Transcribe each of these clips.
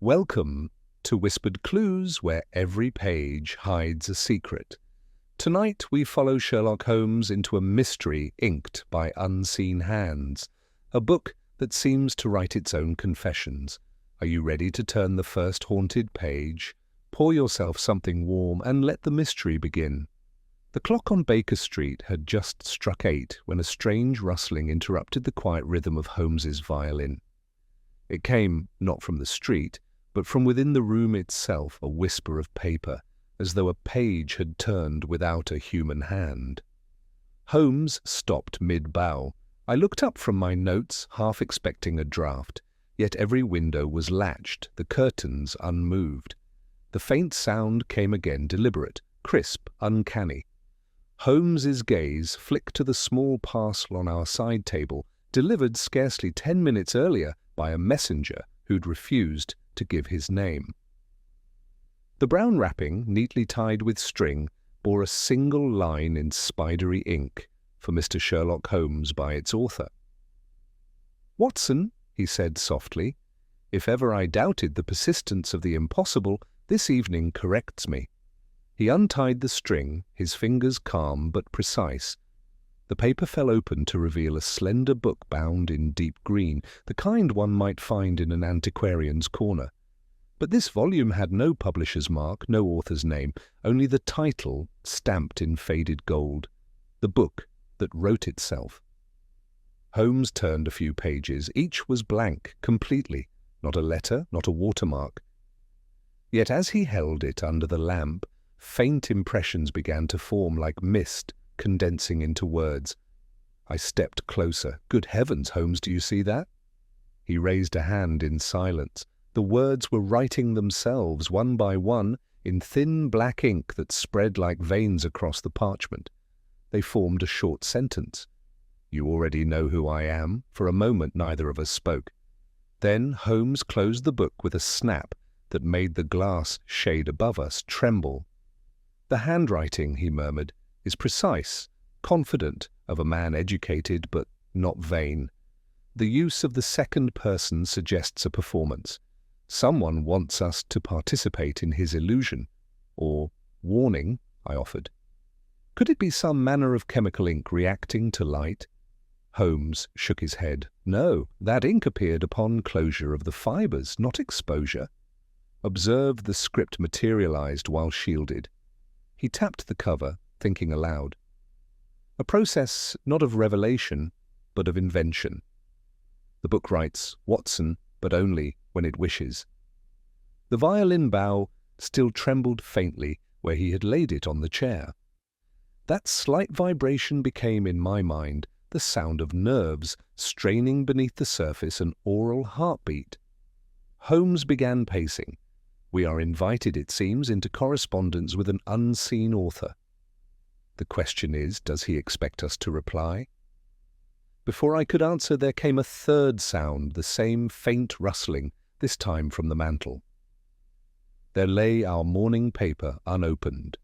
Welcome to Whispered Clues, where every page hides a secret. Tonight we follow Sherlock Holmes into a mystery inked by unseen hands, a book that seems to write its own confessions. Are you ready to turn the first haunted page? Pour yourself something warm and let the mystery begin. The clock on Baker Street had just struck 8 when a strange rustling interrupted the quiet rhythm of Holmes's violin. It came not from the street, but from within the room itself, a whisper of paper, as though a page had turned without a human hand. Holmes stopped mid-bow. I looked up from my notes, half expecting a draft, yet every window was latched, the curtains unmoved. The faint sound came again, deliberate, crisp, uncanny. Holmes's gaze flicked to the small parcel on our side table, delivered scarcely 10 minutes earlier by a messenger who'd refused to give his name. The brown wrapping, neatly tied with string, bore a single line in spidery ink for Mr. Sherlock Holmes by its author. "Watson," he said softly, "if ever I doubted the persistence of the impossible, this evening corrects me." He untied the string, his fingers calm but precise. The paper fell open to reveal a slender book bound in deep green, the kind one might find in an antiquarian's corner. But this volume had no publisher's mark, no author's name, only the title stamped in faded gold, "The Book That Wrote Itself." Holmes turned a few pages. Each was blank, completely, not a letter, not a watermark. Yet as he held it under the lamp, faint impressions began to form like mist, condensing into words. I stepped closer. "Good heavens, Holmes, do you see that?" He raised a hand in silence. The words were writing themselves, one by one, in thin black ink that spread like veins across the parchment. They formed a short sentence. "You already know who I am." For a moment neither of us spoke. Then Holmes closed the book with a snap that made the glass shade above us tremble. "The handwriting," he murmured, "is precise, confident of a man educated but not vain. The use of the second person suggests a performance. Someone wants us to participate in his illusion." "Or warning," I offered. "Could it be some manner of chemical ink reacting to light?" Holmes shook his head. "No, that ink appeared upon closure of the fibers, not exposure." Observe, the script materialized while shielded. He tapped the cover, thinking aloud. "A process not of revelation, but of invention. The book writes Watson, but only when it wishes." The violin bow still trembled faintly where he had laid it on the chair. That slight vibration became, in my mind, the sound of nerves straining beneath the surface, an aural heartbeat. Holmes began pacing. We are invited, it seems, into correspondence with an unseen author. The question is, does he expect us to reply? Before I could answer, there came a third sound, the same faint rustling, this time from the mantel. There lay our morning paper unopened.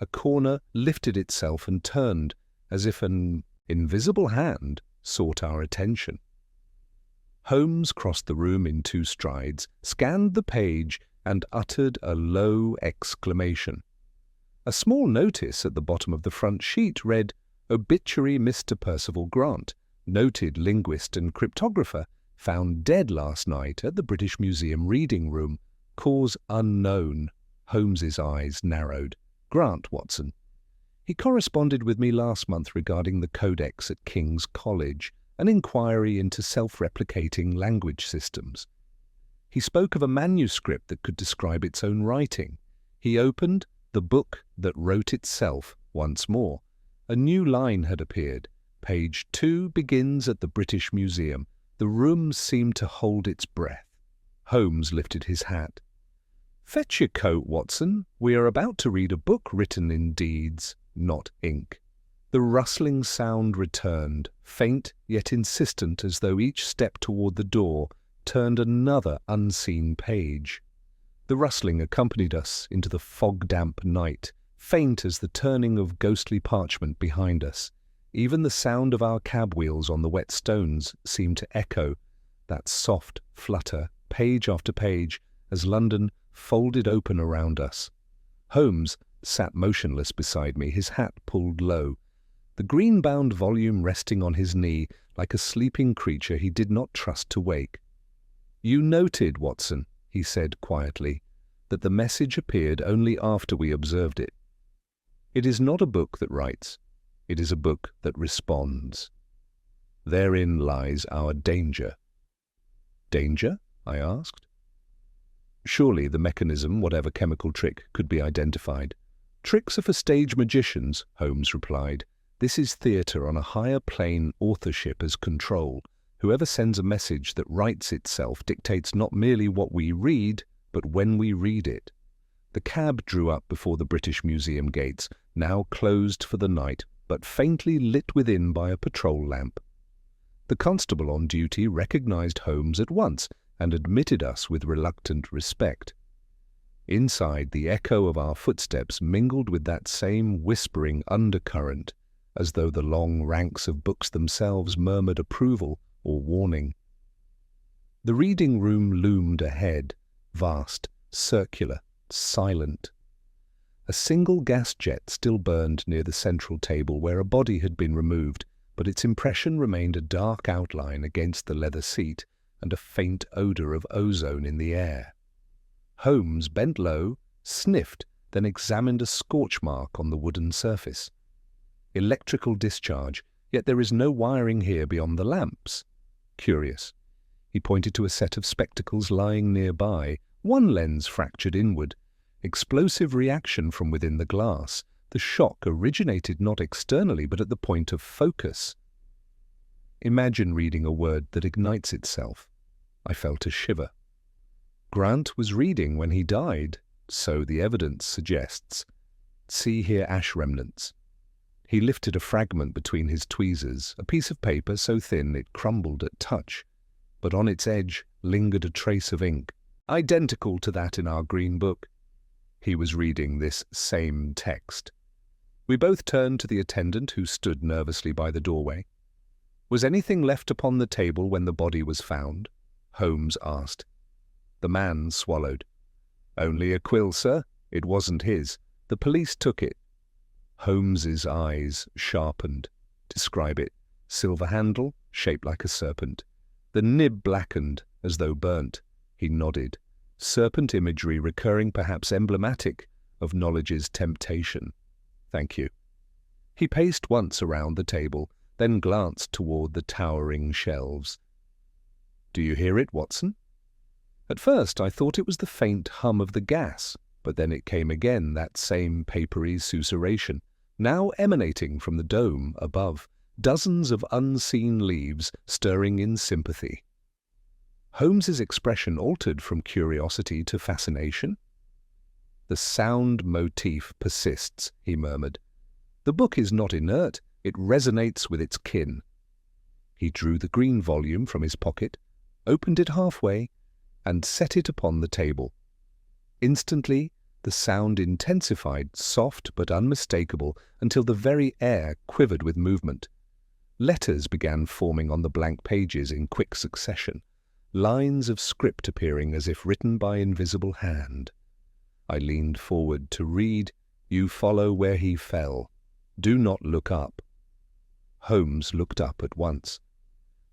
A corner lifted itself and turned, as if an invisible hand sought our attention. Holmes crossed the room in 2 strides, scanned the page, and uttered a low exclamation. A small notice at the bottom of the front sheet read, "Obituary Mr. Percival Grant, noted linguist and cryptographer, found dead last night at the British Museum reading room. Cause unknown." Holmes's eyes narrowed. "Grant, Watson. He corresponded with me last month regarding the codex at King's College, an inquiry into self-replicating language systems. He spoke of a manuscript that could describe its own writing. He opened The Book That Wrote Itself once more. A new line had appeared. Page 2 begins at the British Museum. The room seemed to hold its breath." Holmes lifted his hat. "Fetch your coat, Watson. We are about to read a book written in deeds, not ink." The rustling sound returned, faint yet insistent, as though each step toward the door turned another unseen page. The rustling accompanied us into the fog-damp night, faint as the turning of ghostly parchment behind us. Even the sound of our cab wheels on the wet stones seemed to echo, that soft flutter, page after page, as London folded open around us. Holmes sat motionless beside me, his hat pulled low, the green-bound volume resting on his knee like a sleeping creature he did not trust to wake. "You noted, Watson," he said quietly, "that the message appeared only after we observed it. It is not a book that writes. It is a book that responds. Therein lies our danger." "Danger?" I asked. "Surely the mechanism, whatever chemical trick, could be identified." "Tricks are for stage magicians," Holmes replied. "This is theatre on a higher plane, authorship as control. Whoever sends a message that writes itself dictates not merely what we read, but when we read it." The cab drew up before the British Museum gates, now closed for the night, but faintly lit within by a patrol lamp. The constable on duty recognized Holmes at once and admitted us with reluctant respect. Inside, the echo of our footsteps mingled with that same whispering undercurrent, as though the long ranks of books themselves murmured approval or warning. The reading room loomed ahead, vast, circular, silent. A single gas jet still burned near the central table where a body had been removed, but its impression remained a dark outline against the leather seat and a faint odour of ozone in the air. Holmes bent low, sniffed, then examined a scorch mark on the wooden surface. Electrical discharge, yet there is no wiring here beyond the lamps. Curious. He pointed to a set of spectacles lying nearby, one lens fractured inward. Explosive reaction from within the glass. The shock originated not externally but at the point of focus. Imagine reading a word that ignites itself. I felt a shiver. Grant was reading when he died, so the evidence suggests. See here ash remnants. He lifted a fragment between his tweezers, a piece of paper so thin it crumbled at touch, but on its edge lingered a trace of ink, identical to that in our green book. He was reading this same text. We both turned to the attendant who stood nervously by the doorway. "Was anything left upon the table when the body was found?" Holmes asked. The man swallowed. "Only a quill, sir. It wasn't his. The police took it." Holmes's eyes sharpened. "Describe it." "Silver handle, shaped like a serpent. The nib blackened, as though burnt." He nodded. "Serpent imagery recurring, perhaps emblematic of knowledge's temptation." "Thank you." He paced once around the table, then glanced toward the towering shelves. "Do you hear it, Watson?" At first I thought it was the faint hum of the gas, but then it came again, that same papery susurration, now emanating from the dome above, dozens of unseen leaves stirring in sympathy. Holmes's expression altered from curiosity to fascination. "The sound motif persists," he murmured. "The book is not inert, it resonates with its kin." He drew the green volume from his pocket, opened it halfway, and set it upon the table. Instantly, the sound intensified, soft but unmistakable, until the very air quivered with movement. Letters began forming on the blank pages in quick succession, lines of script appearing as if written by invisible hand. I leaned forward to read, "You follow where he fell. Do not look up." Holmes looked up at once.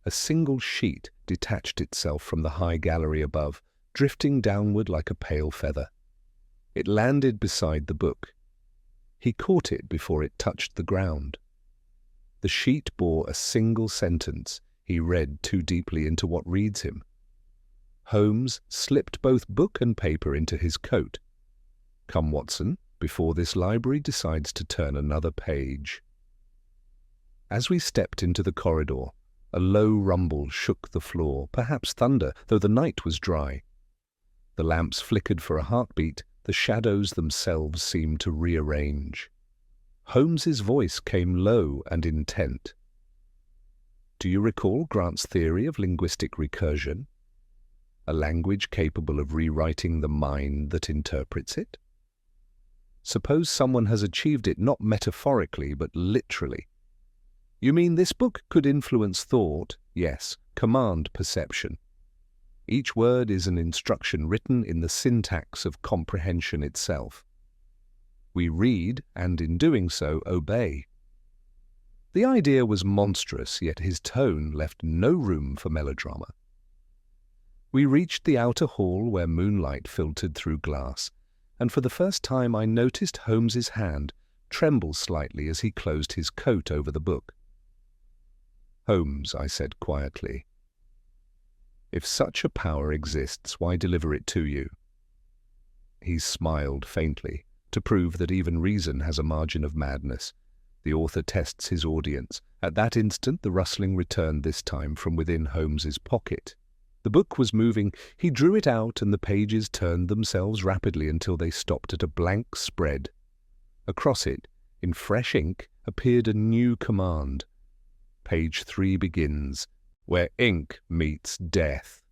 A single sheet detached itself from the high gallery above, drifting downward like a pale feather. It landed beside the book. He caught it before it touched the ground. The sheet bore a single sentence. He read too deeply into what reads him. Holmes slipped both book and paper into his coat. "Come, Watson, before this library decides to turn another page." As we stepped into the corridor, a low rumble shook the floor, perhaps thunder, though the night was dry. The lamps flickered for a heartbeat, the shadows themselves seemed to rearrange. Holmes's voice came low and intent. "Do you recall Grant's theory of linguistic recursion? A language capable of rewriting the mind that interprets it? Suppose someone has achieved it not metaphorically but literally. You mean this book could influence thought? Yes, command perception. Each word is an instruction written in the syntax of comprehension itself. We read, and in doing so, obey. The idea was monstrous, yet his tone left no room for melodrama. We reached the outer hall where moonlight filtered through glass, and for the first time I noticed Holmes's hand tremble slightly as he closed his coat over the book. "Holmes," I said quietly, "if such a power exists, why deliver it to you?" He smiled faintly, to prove that even reason has a margin of madness. The author tests his audience. At that instant the rustling returned, this time from within Holmes's pocket. The book was moving. He drew it out, and the pages turned themselves rapidly until they stopped at a blank spread. Across it, in fresh ink, appeared a new command. Page 3 begins, "Where ink meets death."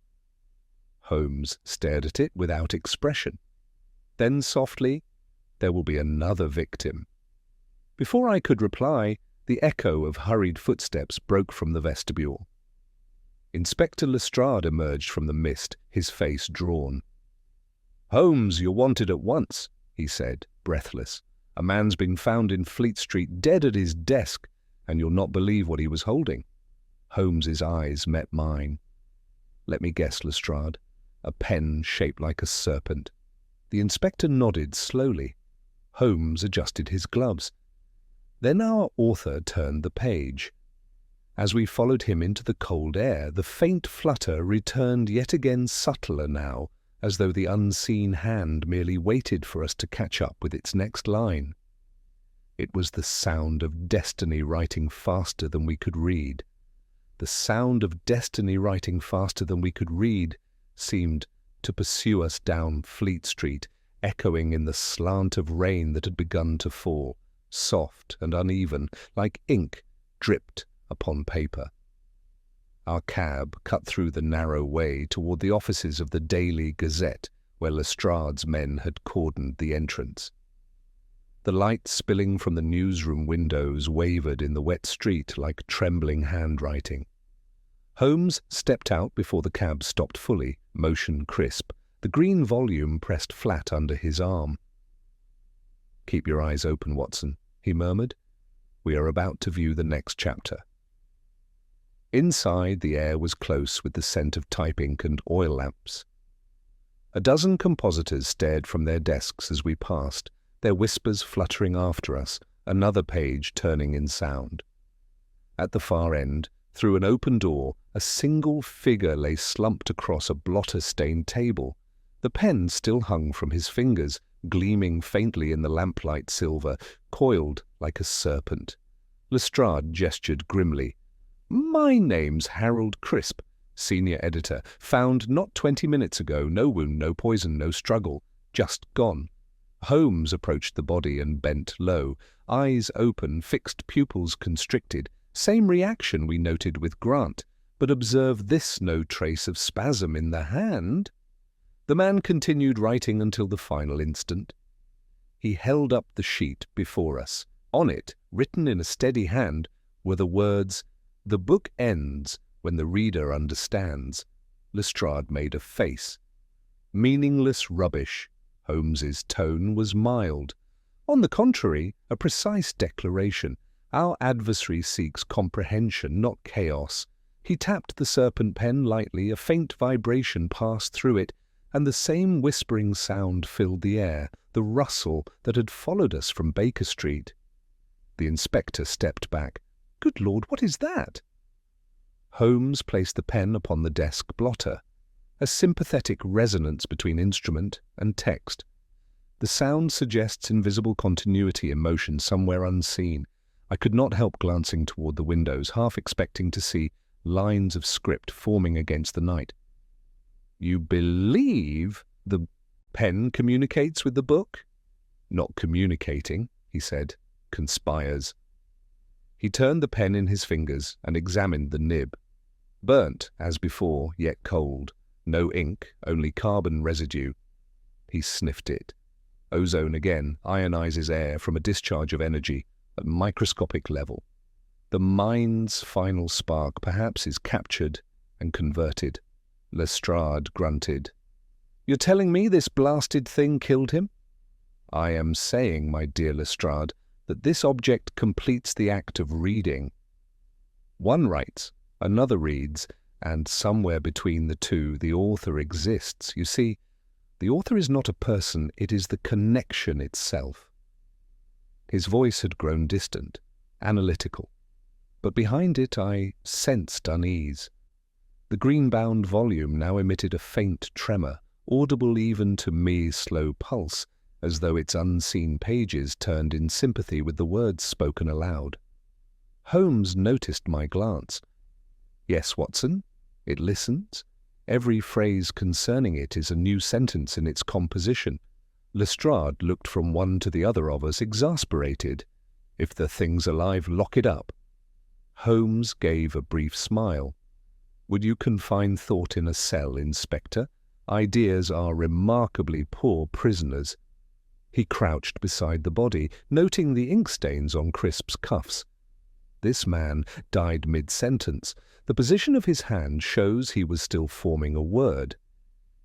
Holmes stared at it without expression. Then softly, "There will be another victim." Before I could reply, the echo of hurried footsteps broke from the vestibule. Inspector Lestrade emerged from the mist, his face drawn. "Holmes, you're wanted at once," he said, breathless. "A man's been found in Fleet Street, dead at his desk, and you'll not believe what he was holding." Holmes's eyes met mine. "Let me guess, Lestrade. A pen shaped like a serpent." The inspector nodded slowly. Holmes adjusted his gloves. Then our author turned the page. As we followed him into the cold air, the faint flutter returned yet again, subtler now, as though the unseen hand merely waited for us to catch up with its next line. It was the sound of destiny writing faster than we could read. The sound of destiny writing faster than we could read seemed to pursue us down Fleet Street, echoing in the slant of rain that had begun to fall, soft and uneven, like ink dripped upon paper. Our cab cut through the narrow way toward the offices of the Daily Gazette, where Lestrade's men had cordoned the entrance. The light spilling from the newsroom windows wavered in the wet street like trembling handwriting. Holmes stepped out before the cab stopped fully, motion crisp, the green volume pressed flat under his arm. "Keep your eyes open, Watson," he murmured. "We are about to view the next chapter." Inside, the air was close with the scent of type ink and oil lamps. A dozen compositors stared from their desks as we passed, their whispers fluttering after us, another page turning in sound. At the far end, through an open door, a single figure lay slumped across a blotter-stained table. The pen still hung from his fingers, gleaming faintly in the lamplight silver, coiled like a serpent. Lestrade gestured grimly. "My name's Harold Crisp, senior editor. Found not 20 minutes ago. No wound, no poison, no struggle. Just gone." Holmes approached the body and bent low, eyes open, fixed pupils constricted. Same reaction we noted with Grant, but observe this: no trace of spasm in the hand. The man continued writing until the final instant. He held up the sheet before us. On it, written in a steady hand, were the words, "The book ends when the reader understands." Lestrade made a face. "Meaningless rubbish." Holmes's tone was mild. "On the contrary, a precise declaration. Our adversary seeks comprehension, not chaos." He tapped the serpent pen lightly. A faint vibration passed through it, and the same whispering sound filled the air, the rustle that had followed us from Baker Street. The inspector stepped back. "Good Lord, what is that?" Holmes placed the pen upon the desk blotter, a sympathetic resonance between instrument and text. The sound suggests invisible continuity in motion somewhere unseen. I could not help glancing toward the windows, half expecting to see lines of script forming against the night. "You believe the pen communicates with the book?" "Not communicating," he said. "Conspires." He turned the pen in his fingers and examined the nib. Burnt, as before, yet cold. No ink, only carbon residue. He sniffed it. Ozone again ionizes air from a discharge of energy at microscopic level. The mind's final spark perhaps is captured and converted. Lestrade grunted. "You're telling me this blasted thing killed him?" "I am saying, my dear Lestrade, that this object completes the act of reading. One writes, another reads, and somewhere between the two the author exists. You see, the author is not a person, it is the connection itself." His voice had grown distant, analytical, but behind it I sensed unease. The green-bound volume now emitted a faint tremor, audible even to me's slow pulse, as though its unseen pages turned in sympathy with the words spoken aloud. Holmes noticed my glance. "Yes, Watson, it listens. Every phrase concerning it is a new sentence in its composition." Lestrade looked from one to the other of us, exasperated. "If the thing's alive, lock it up." Holmes gave a brief smile. "Would you confine thought in a cell, Inspector? Ideas are remarkably poor prisoners." He crouched beside the body, noting the ink stains on Crisp's cuffs. This man died mid-sentence. The position of his hand shows he was still forming a word.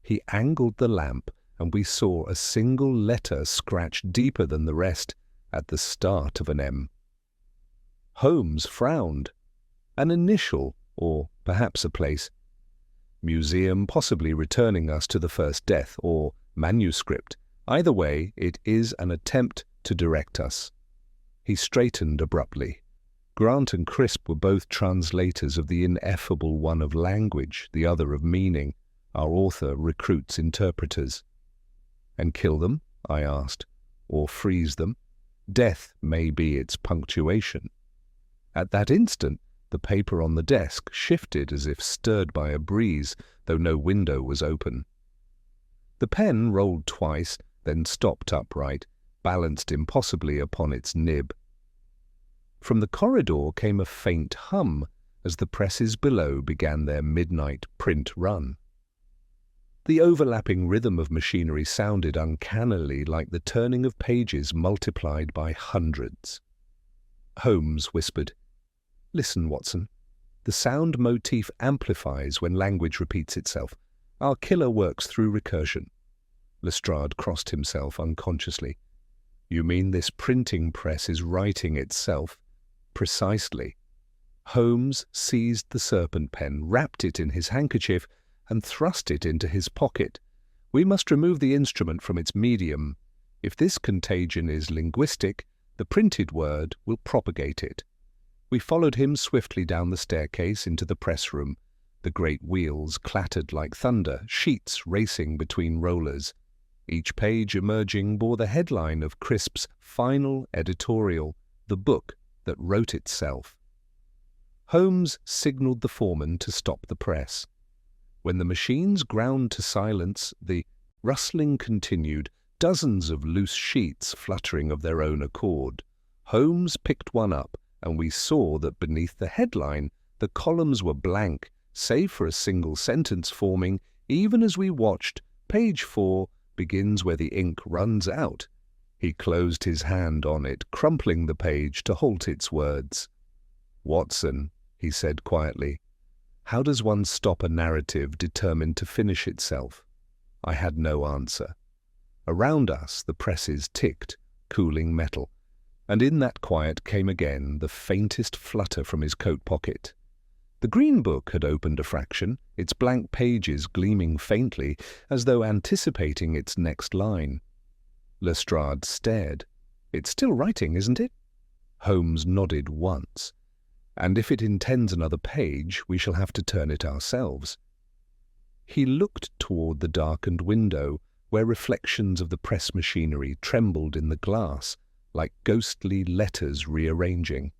He angled the lamp, and we saw a single letter scratched deeper than the rest, at the start of an M. Holmes frowned. An initial, or perhaps a place. Museum possibly returning us to the first death, or manuscript. Either way, it is an attempt to direct us. He straightened abruptly. Grant and Crisp were both translators of the ineffable one of language, the other of meaning. Our author recruits interpreters. "And kill them?" I asked. "Or freeze them? Death may be its punctuation." At that instant, the paper on the desk shifted as if stirred by a breeze, though no window was open. The pen rolled twice, then stopped upright, balanced impossibly upon its nib. From the corridor came a faint hum as the presses below began their midnight print run. The overlapping rhythm of machinery sounded uncannily like the turning of pages multiplied by hundreds. Holmes whispered, "Listen, Watson. The sound motif amplifies when language repeats itself. Our killer works through recursion." Lestrade crossed himself unconsciously. "You mean this printing press is writing itself?" "Precisely." Holmes seized the serpent pen, wrapped it in his handkerchief, and thrust it into his pocket. "We must remove the instrument from its medium. If this contagion is linguistic, the printed word will propagate it." We followed him swiftly down the staircase into the press room. The great wheels clattered like thunder, sheets racing between rollers. Each page emerging bore the headline of Crisp's final editorial, "The Book That Wrote Itself." Holmes signalled the foreman to stop the press. When the machines ground to silence, the rustling continued, dozens of loose sheets fluttering of their own accord. Holmes picked one up, and we saw that beneath the headline the columns were blank, save for a single sentence forming, even as we watched, page 4 begins where the ink runs out. He closed his hand on it, crumpling the page to halt its words. "Watson," he said quietly, "how does one stop a narrative determined to finish itself?" I had no answer. Around us the presses ticked, cooling metal, and in that quiet came again the faintest flutter from his coat pocket. The Green Book had opened a fraction, its blank pages gleaming faintly, as though anticipating its next line. Lestrade stared. "It's still writing, isn't it?" Holmes nodded once. "And if it intends another page, we shall have to turn it ourselves." He looked toward the darkened window, where reflections of the press machinery trembled in the glass, like ghostly letters rearranging.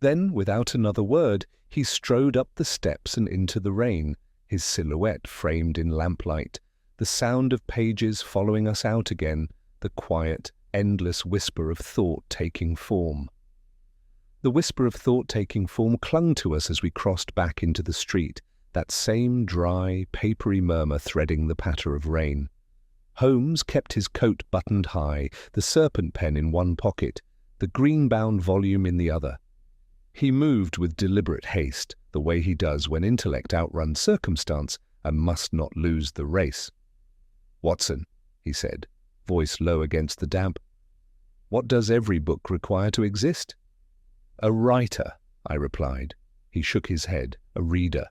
Then, without another word, he strode up the steps and into the rain, his silhouette framed in lamplight, the sound of pages following us out again, the quiet, endless whisper of thought taking form. The whisper of thought taking form clung to us as we crossed back into the street, that same dry, papery murmur threading the patter of rain. Holmes kept his coat buttoned high, the serpent pen in one pocket, the green-bound volume in the other. He moved with deliberate haste, the way he does when intellect outruns circumstance, and must not lose the race. "Watson," he said, voice low against the damp, "what does every book require to exist?" "A writer," I replied. He shook his head. "A reader.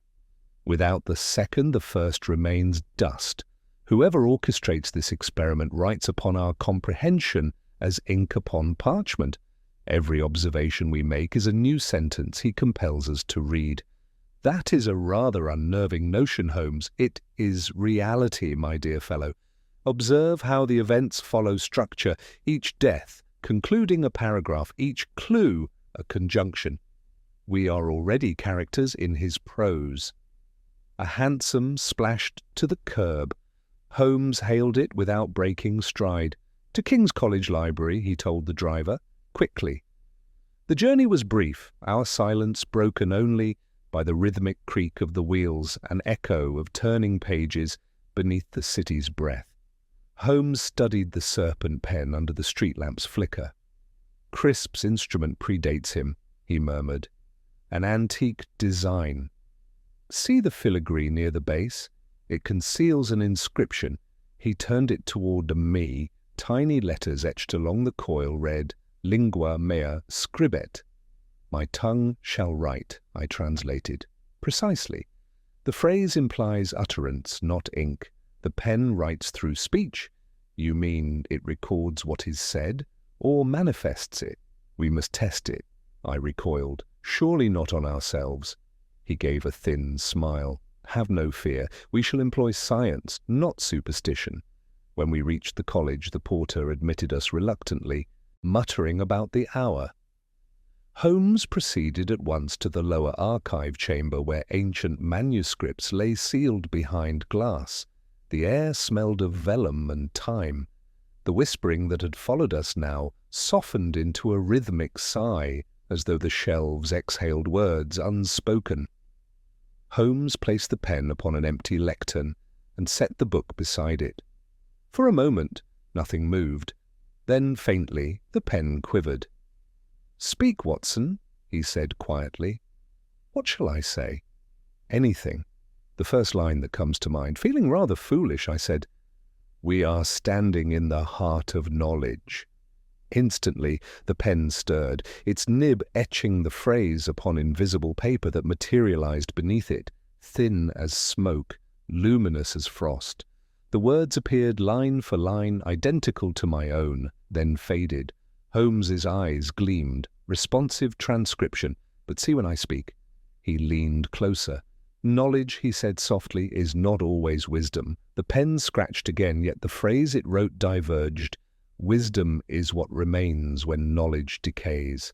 Without the second, the first remains dust. Whoever orchestrates this experiment writes upon our comprehension as ink upon parchment. Every observation we make is a new sentence he compels us to read. That is a rather unnerving notion, Holmes. It is reality, my dear fellow. Observe how the events follow structure, each death concluding a paragraph, each clue a conjunction. We are already characters in his prose." A hansom splashed to the curb. Holmes hailed it without breaking stride. "To King's College Library," he told the driver, quickly. The journey was brief, our silence broken only by the rhythmic creak of the wheels, an echo of turning pages beneath the city's breath. Holmes studied the serpent pen under the street lamp's flicker. "Crisp's instrument predates him," he murmured. "An antique design. See the filigree near the base? It conceals an inscription." He turned it toward me. Tiny letters etched along the coil read, "Lingua mea scribet." "My tongue shall write," I translated. "Precisely. The phrase implies utterance, not ink. The pen writes through speech." "You mean it records what is said, or manifests it?" "We must test it," I recoiled. "Surely not on ourselves." He gave a thin smile. "Have no fear. We shall employ science, not superstition." When we reached the college, the porter admitted us reluctantly, muttering about the hour. Holmes proceeded at once to the lower archive chamber where ancient manuscripts lay sealed behind glass. The air smelled of vellum and time. The whispering that had followed us now softened into a rhythmic sigh, as though the shelves exhaled words unspoken. Holmes placed the pen upon an empty lectern and set the book beside it. For a moment, nothing moved. Then, faintly, the pen quivered. "Speak, Watson," he said quietly. "What shall I say?" "Anything. The first line that comes to mind." Feeling rather foolish, I said, "We are standing in the heart of knowledge." Instantly, the pen stirred, its nib etching the phrase upon invisible paper that materialized beneath it, thin as smoke, luminous as frost. The words appeared line for line, identical to my own, then faded. Holmes's eyes gleamed, responsive transcription. "But see when I speak." He leaned closer. "Knowledge," he said softly, "is not always wisdom." The pen scratched again, yet the phrase it wrote diverged. "Wisdom is what remains when knowledge decays."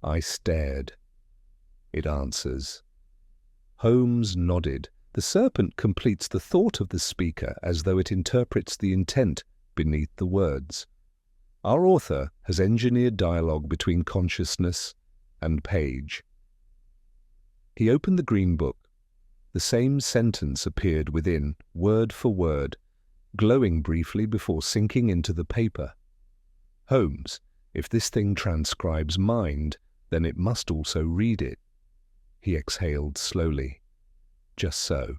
I stared. "It answers." Holmes nodded. The serpent completes the thought of the speaker as though it interprets the intent beneath the words. Our author has engineered dialogue between consciousness and page. He opened the green book. The same sentence appeared within, word for word, glowing briefly before sinking into the paper. "Holmes, if this thing transcribes mind, then it must also read it." He exhaled slowly. "Just so.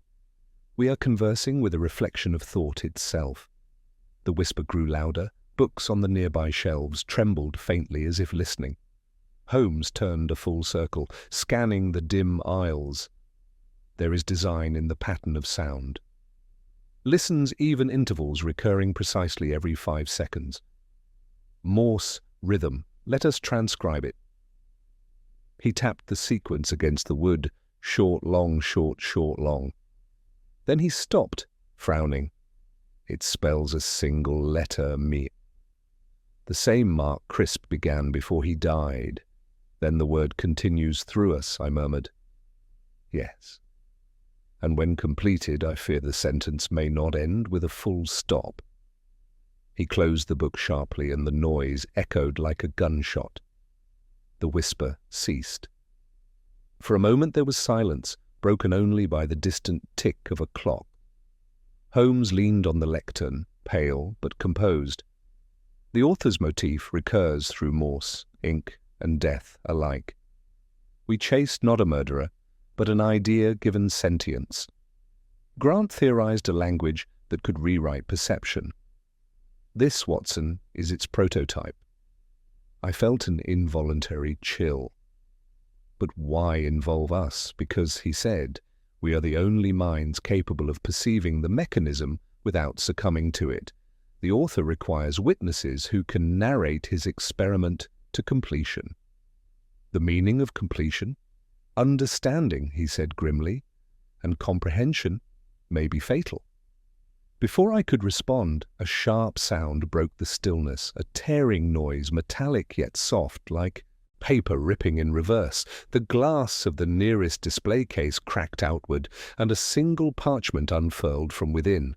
We are conversing with a reflection of thought itself." The whisper grew louder. Books on the nearby shelves trembled faintly as if listening. Holmes turned a full circle, scanning the dim aisles. There is design in the pattern of sound. Listens even intervals recurring precisely every 5 seconds. Morse rhythm. Let us transcribe it. He tapped the sequence against the wood. Short, long, short, short, long. Then he stopped, frowning. "It spells a single letter, me." "The same mark Crisp began before he died. Then the word continues through us," I murmured. "Yes. And when completed, I fear the sentence may not end with a full stop." He closed the book sharply, and the noise echoed like a gunshot. The whisper ceased. For a moment there was silence, broken only by the distant tick of a clock. Holmes leaned on the lectern, pale but composed. The author's motif recurs through Morse, ink, and death alike. We chased not a murderer, but an idea given sentience. Grant theorized a language that could rewrite perception. This, Watson, is its prototype. I felt an involuntary chill. But why involve us? Because, he said, we are the only minds capable of perceiving the mechanism without succumbing to it. The author requires witnesses who can narrate his experiment to completion. The meaning of completion? Understanding, he said grimly, and comprehension may be fatal. Before I could respond, a sharp sound broke the stillness, a tearing noise, metallic yet soft, like paper ripping in reverse. The glass of the nearest display case cracked outward, and a single parchment unfurled from within.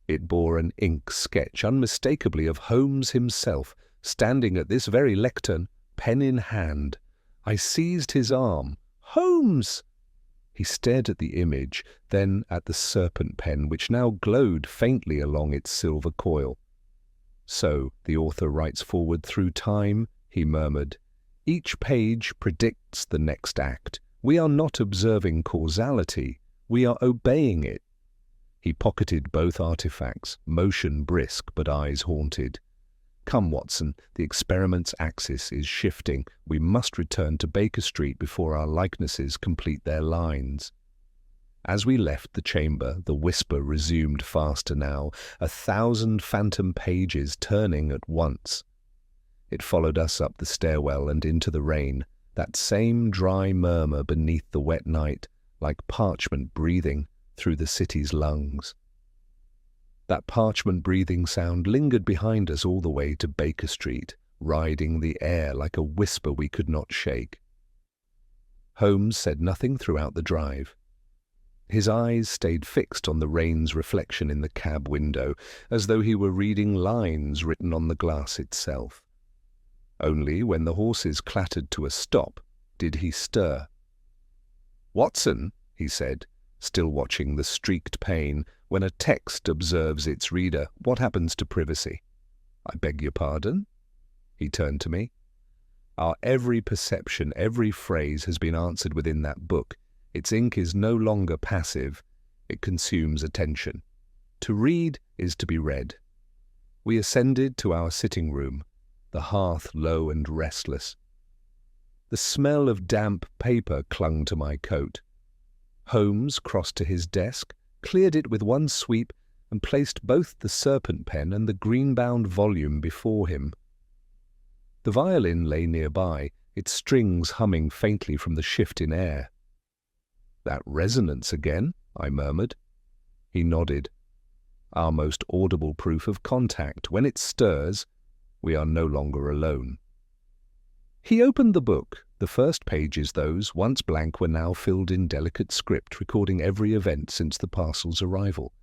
It bore an ink sketch, unmistakably of Holmes himself, standing at this very lectern, pen in hand. I seized his arm. "Holmes!" He stared at the image, then at the serpent pen, which now glowed faintly along its silver coil. "So the author writes forward through time," he murmured. "Each page predicts the next act. We are not observing causality, we are obeying it." He pocketed both artifacts, motion brisk but eyes haunted. "Come, Watson, the experiment's axis is shifting. We must return to Baker Street before our likenesses complete their lines." As we left the chamber, the whisper resumed faster now, 1,000 phantom pages turning at once. It followed us up the stairwell and into the rain, that same dry murmur beneath the wet night, like parchment breathing through the city's lungs. That parchment breathing sound lingered behind us all the way to Baker Street, riding the air like a whisper we could not shake. Holmes said nothing throughout the drive. His eyes stayed fixed on the rain's reflection in the cab window, as though he were reading lines written on the glass itself. Only when the horses clattered to a stop did he stir. "Watson," he said, still watching the streaked pane, "when a text observes its reader, what happens to privacy?" "I beg your pardon?" He turned to me. "Our every perception, every phrase has been answered within that book. Its ink is no longer passive. It consumes attention. To read is to be read." We ascended to our sitting room, the hearth low and restless. The smell of damp paper clung to my coat. Holmes crossed to his desk, cleared it with one sweep, and placed both the serpent pen and the green-bound volume before him. The violin lay nearby, its strings humming faintly from the shift in air. "That resonance again?" I murmured. He nodded. "Our most audible proof of contact. When it stirs, we are no longer alone." He opened the book. The first pages, those once blank, were now filled in delicate script, recording every event since the parcel's arrival.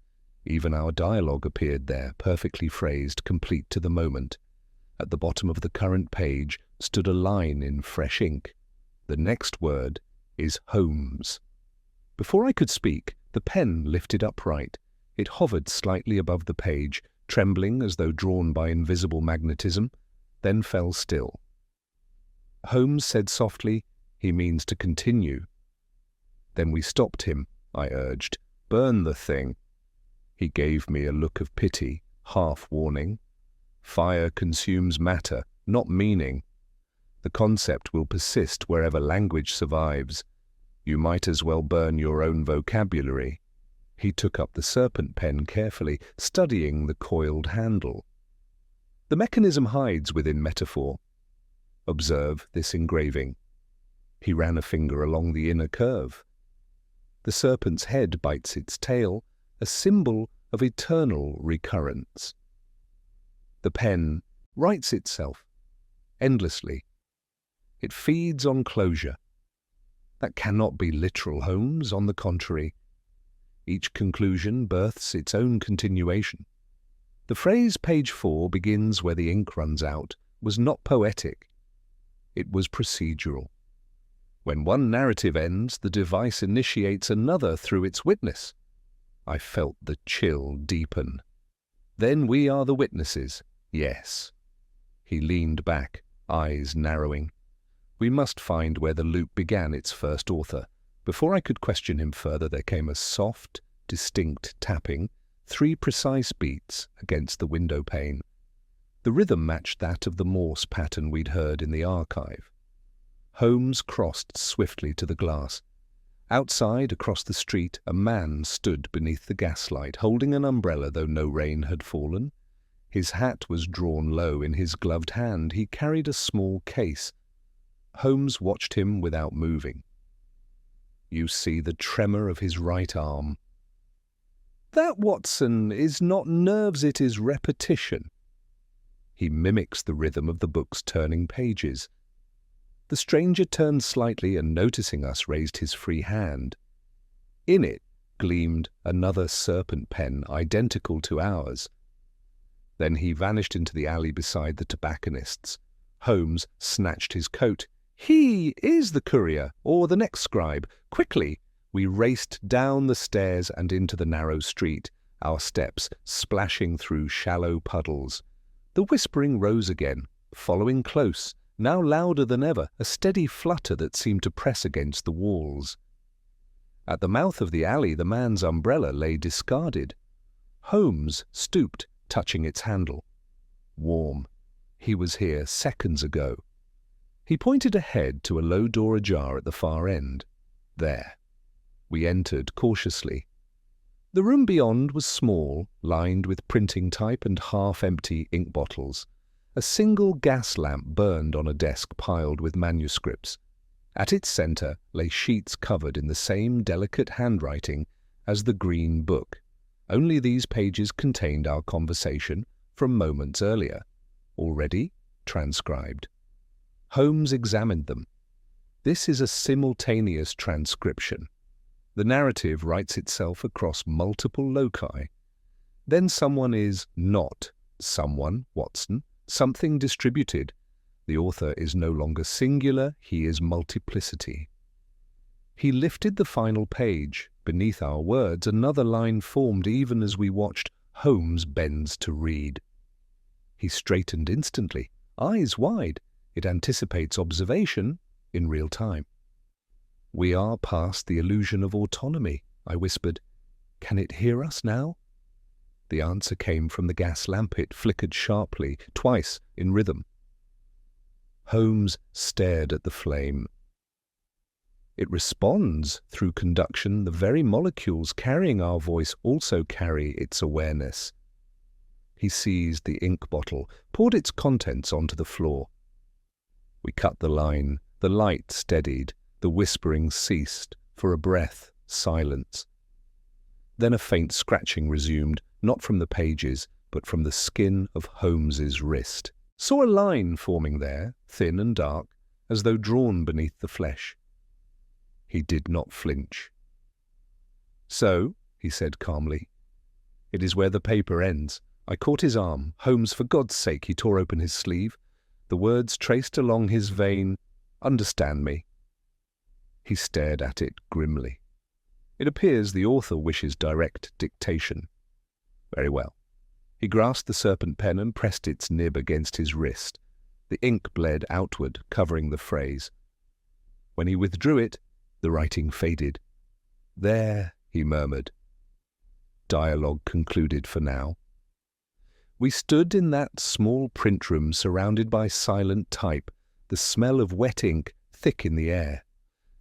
Even our dialogue appeared there, perfectly phrased, complete to the moment. At the bottom of the current page stood a line in fresh ink. "The next word is Holmes." Before I could speak, the pen lifted upright. It hovered slightly above the page, trembling as though drawn by invisible magnetism, then fell still. Holmes said softly, "He means to continue." "Then we stopped him," I urged. "Burn the thing." He gave me a look of pity, half warning. "Fire consumes matter, not meaning. The concept will persist wherever language survives. You might as well burn your own vocabulary." He took up the serpent pen carefully, studying the coiled handle. "The mechanism hides within metaphor. Observe this engraving." He ran a finger along the inner curve. "The serpent's head bites its tail, a symbol of eternal recurrence. The pen writes itself, endlessly. It feeds on closure. That cannot be literal, Holmes. On the contrary, each conclusion births its own continuation. The phrase page 4 begins where the ink runs out was not poetic. It was procedural. When one narrative ends, the device initiates another through its witness. I felt the chill deepen. "Then we are the witnesses." "Yes." He leaned back, eyes narrowing. "We must find where the loop began its first author." Before I could question him further, there came a soft, distinct tapping, 3 precise beats against the window pane. The rhythm matched that of the Morse pattern we'd heard in the archive. Holmes crossed swiftly to the glass. Outside, across the street, a man stood beneath the gaslight, holding an umbrella though no rain had fallen. His hat was drawn low in his gloved hand. He carried a small case. Holmes watched him without moving. You see the tremor of his right arm. That, Watson, is not nerves, it is repetition. He mimics the rhythm of the book's turning pages. The stranger turned slightly and, noticing us, raised his free hand. In it gleamed another serpent pen, identical to ours. Then he vanished into the alley beside the tobacconist's. Holmes snatched his coat. He is the courier, or the next scribe. Quickly, we raced down the stairs and into the narrow street, our steps splashing through shallow puddles. The whispering rose again, following close, now louder than ever, a steady flutter that seemed to press against the walls. At the mouth of the alley, the man's umbrella lay discarded. Holmes stooped, touching its handle. Warm. He was here seconds ago. He pointed ahead to a low door ajar at the far end. There. We entered cautiously. The room beyond was small, lined with printing type and half-empty ink bottles. A single gas lamp burned on a desk piled with manuscripts. At its center lay sheets covered in the same delicate handwriting as the green book. Only these pages contained our conversation from moments earlier, already transcribed. Holmes examined them. This is a simultaneous transcription. The narrative writes itself across multiple loci. Then someone is not someone, Watson, something distributed. The author is no longer singular, he is multiplicity. He lifted the final page. Beneath our words, another line formed even as we watched. Holmes bends to read. He straightened instantly, eyes wide. It anticipates observation in real time. We are past the illusion of autonomy, I whispered. Can it hear us now? The answer came from the gas lamp. It flickered sharply, twice in rhythm. Holmes stared at the flame. It responds through conduction. The very molecules carrying our voice also carry its awareness. He seized the ink bottle, poured its contents onto the floor. We cut the line. The light steadied. The whispering ceased. For a breath, silence. Then a faint scratching resumed, not from the pages, but from the skin of Holmes's wrist. Saw a line forming there, thin and dark, as though drawn beneath the flesh. He did not flinch. So, he said calmly, it is where the paper ends. I caught his arm. Holmes, for God's sake, he tore open his sleeve. The words traced along his vein, understand me. He stared at it grimly. It appears the author wishes direct dictation. Very well. He grasped the serpent pen and pressed its nib against his wrist. The ink bled outward, covering the phrase. When he withdrew it, the writing faded. There, he murmured. Dialogue concluded for now. We stood in that small print room surrounded by silent type, the smell of wet ink thick in the air.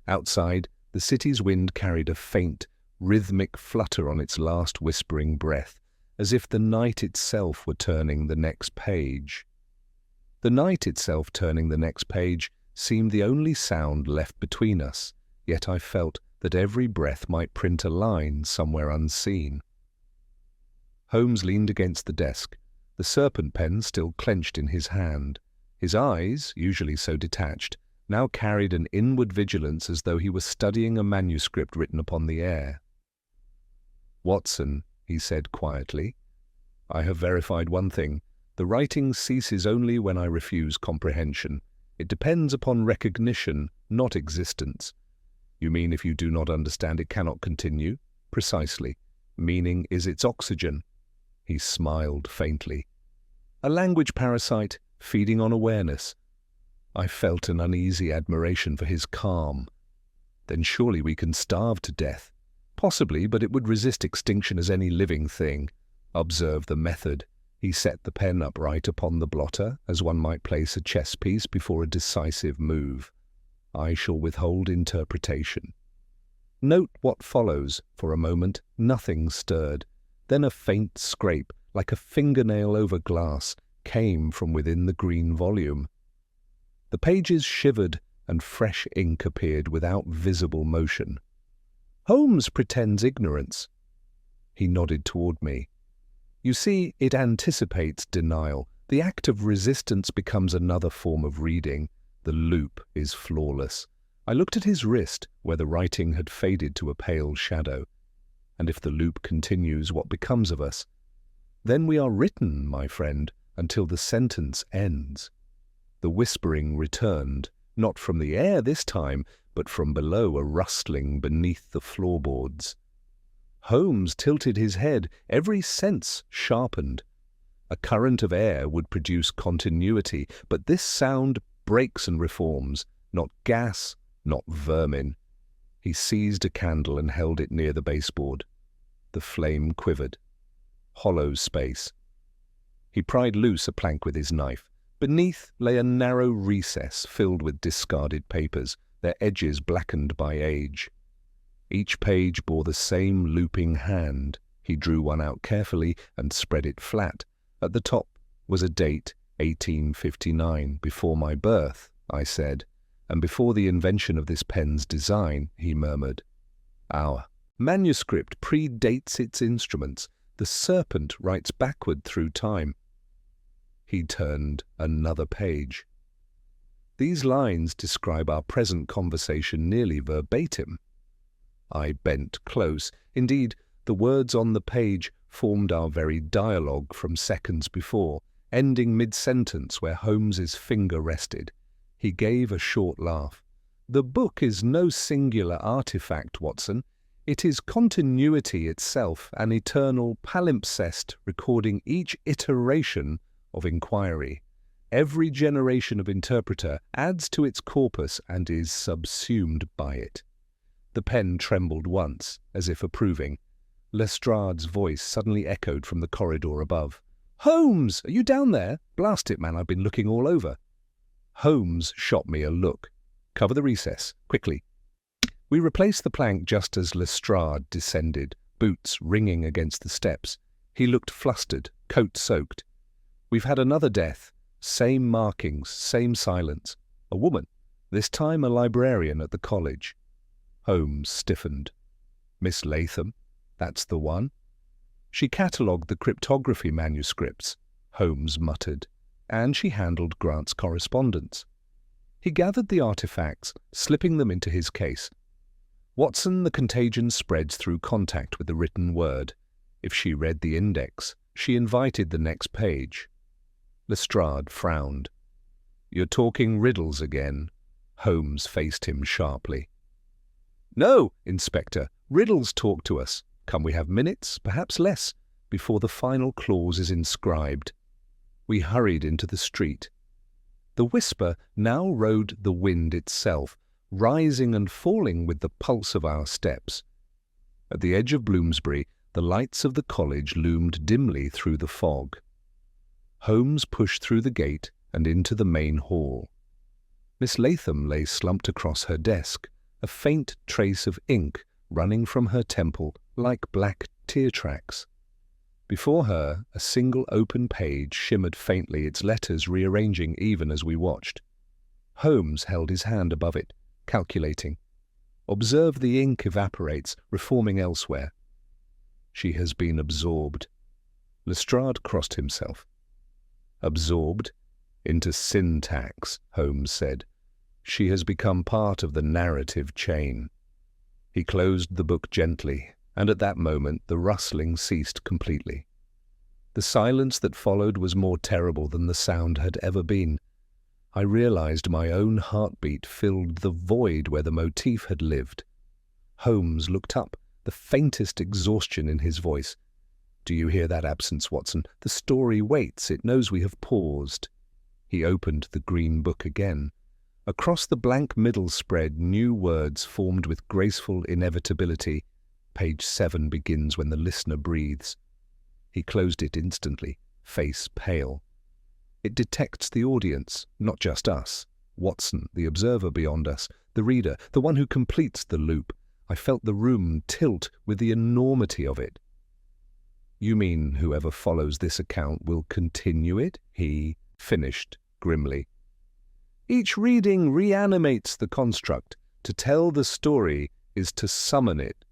Outside, the city's wind carried a faint, rhythmic flutter on its last whispering breath, as if the night itself were turning the next page. The night itself turning the next page seemed the only sound left between us, yet I felt that every breath might print a line somewhere unseen. Holmes leaned against the desk, the serpent pen still clenched in his hand. His eyes, usually so detached, now carried an inward vigilance as though he were studying a manuscript written upon the air. Watson, he said quietly, I have verified one thing. The writing ceases only when I refuse comprehension. It depends upon recognition, not existence. You mean if you do not understand it cannot continue? Precisely. Meaning is its oxygen. He smiled faintly. A language parasite feeding on awareness. I felt an uneasy admiration for his calm. Then surely we can starve to death. Possibly, but it would resist extinction as any living thing. Observe the method. He set the pen upright upon the blotter, as one might place a chess piece before a decisive move. I shall withhold interpretation. Note what follows. For a moment, nothing stirred. Then a faint scrape, like a fingernail over glass, came from within the green volume. The pages shivered, and fresh ink appeared without visible motion. Holmes pretends ignorance. He nodded toward me. You see, it anticipates denial. The act of resistance becomes another form of reading. The loop is flawless. I looked at his wrist, where the writing had faded to a pale shadow. And if the loop continues, what becomes of us? Then we are written, my friend, until the sentence ends. The whispering returned, not from the air this time, but from below, a rustling beneath the floorboards. Holmes tilted his head, every sense sharpened. A current of air would produce continuity, but this sound breaks and reforms, not gas, not vermin. He seized a candle and held it near the baseboard. The flame quivered. Hollow space. He pried loose a plank with his knife. Beneath lay a narrow recess filled with discarded papers, their edges blackened by age. Each page bore the same looping hand. He drew one out carefully and spread it flat. At the top was a date, 1859, before my birth, I said, and before the invention of this pen's design, he murmured. Our manuscript predates its instruments. The serpent writes backward through time. He turned another page. These lines describe our present conversation nearly verbatim. I bent close. Indeed, the words on the page formed our very dialogue from seconds before, ending mid-sentence where Holmes's finger rested. He gave a short laugh. The book is no singular artifact, Watson. It is continuity itself, an eternal palimpsest recording each iteration of inquiry. Every generation of interpreter adds to its corpus and is subsumed by it. The pen trembled once, as if approving. Lestrade's voice suddenly echoed from the corridor above. "Holmes, are you down there? Blast it, man, I've been looking all over." Holmes shot me a look. "Cover the recess, quickly." We replaced the plank just as Lestrade descended, boots ringing against the steps. He looked flustered, coat soaked. "We've had another death. Same markings, same silence. A woman, this time a librarian at the college." Holmes stiffened. "Miss Latham, that's the one." "She catalogued the cryptography manuscripts," Holmes muttered, "and she handled Grant's correspondence." He gathered the artifacts, slipping them into his case. "Watson, the contagion spreads through contact with the written word. If she read the index, she invited the next page." Lestrade frowned. "You're talking riddles again." Holmes faced him sharply. "No, Inspector, riddles talk to us. Can we have minutes, perhaps less, before the final clause is inscribed?" We hurried into the street. The whisper now rode the wind itself, rising and falling with the pulse of our steps. At the edge of Bloomsbury, the lights of the college loomed dimly through the fog. Holmes pushed through the gate and into the main hall. Miss Latham lay slumped across her desk, a faint trace of ink running from her temple like black tear tracks. Before her, a single open page shimmered faintly, its letters rearranging even as we watched. Holmes held his hand above it, calculating. Observe the ink evaporates, reforming elsewhere. She has been absorbed. Lestrade crossed himself. Absorbed? Into syntax, Holmes said. She has become part of the narrative chain. He closed the book gently, and at that moment the rustling ceased completely. The silence that followed was more terrible than the sound had ever been. I realized my own heartbeat filled the void where the motif had lived. Holmes looked up, the faintest exhaustion in his voice. "Do you hear that absence, Watson? The story waits. It knows we have paused." He opened the green book again. Across the blank middle spread new words formed with graceful inevitability. Page 7 begins when the listener breathes. He closed it instantly, face pale. It detects the audience, not just us. Watson, the observer beyond us, the reader, the one who completes the loop. I felt the room tilt with the enormity of it. You mean whoever follows this account will continue it? He finished grimly. Each reading reanimates the construct. To tell the story is to summon it.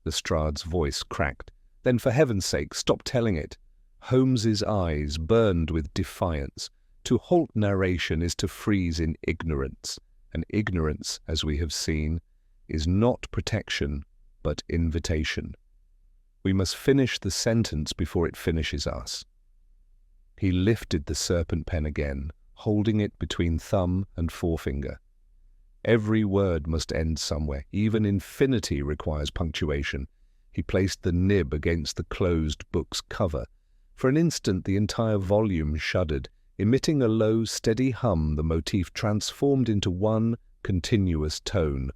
Lestrade's voice cracked. Then for heaven's sake, stop telling it. Holmes's eyes burned with defiance. To halt narration is to freeze in ignorance, and ignorance, as we have seen, is not protection, but invitation. We must finish the sentence before it finishes us. He lifted the serpent pen again, holding it between thumb and forefinger. Every word must end somewhere. Even infinity requires punctuation. He placed the nib against the closed book's cover. For an instant the entire volume shuddered. Emitting a low, steady hum, the motif transformed into one continuous tone.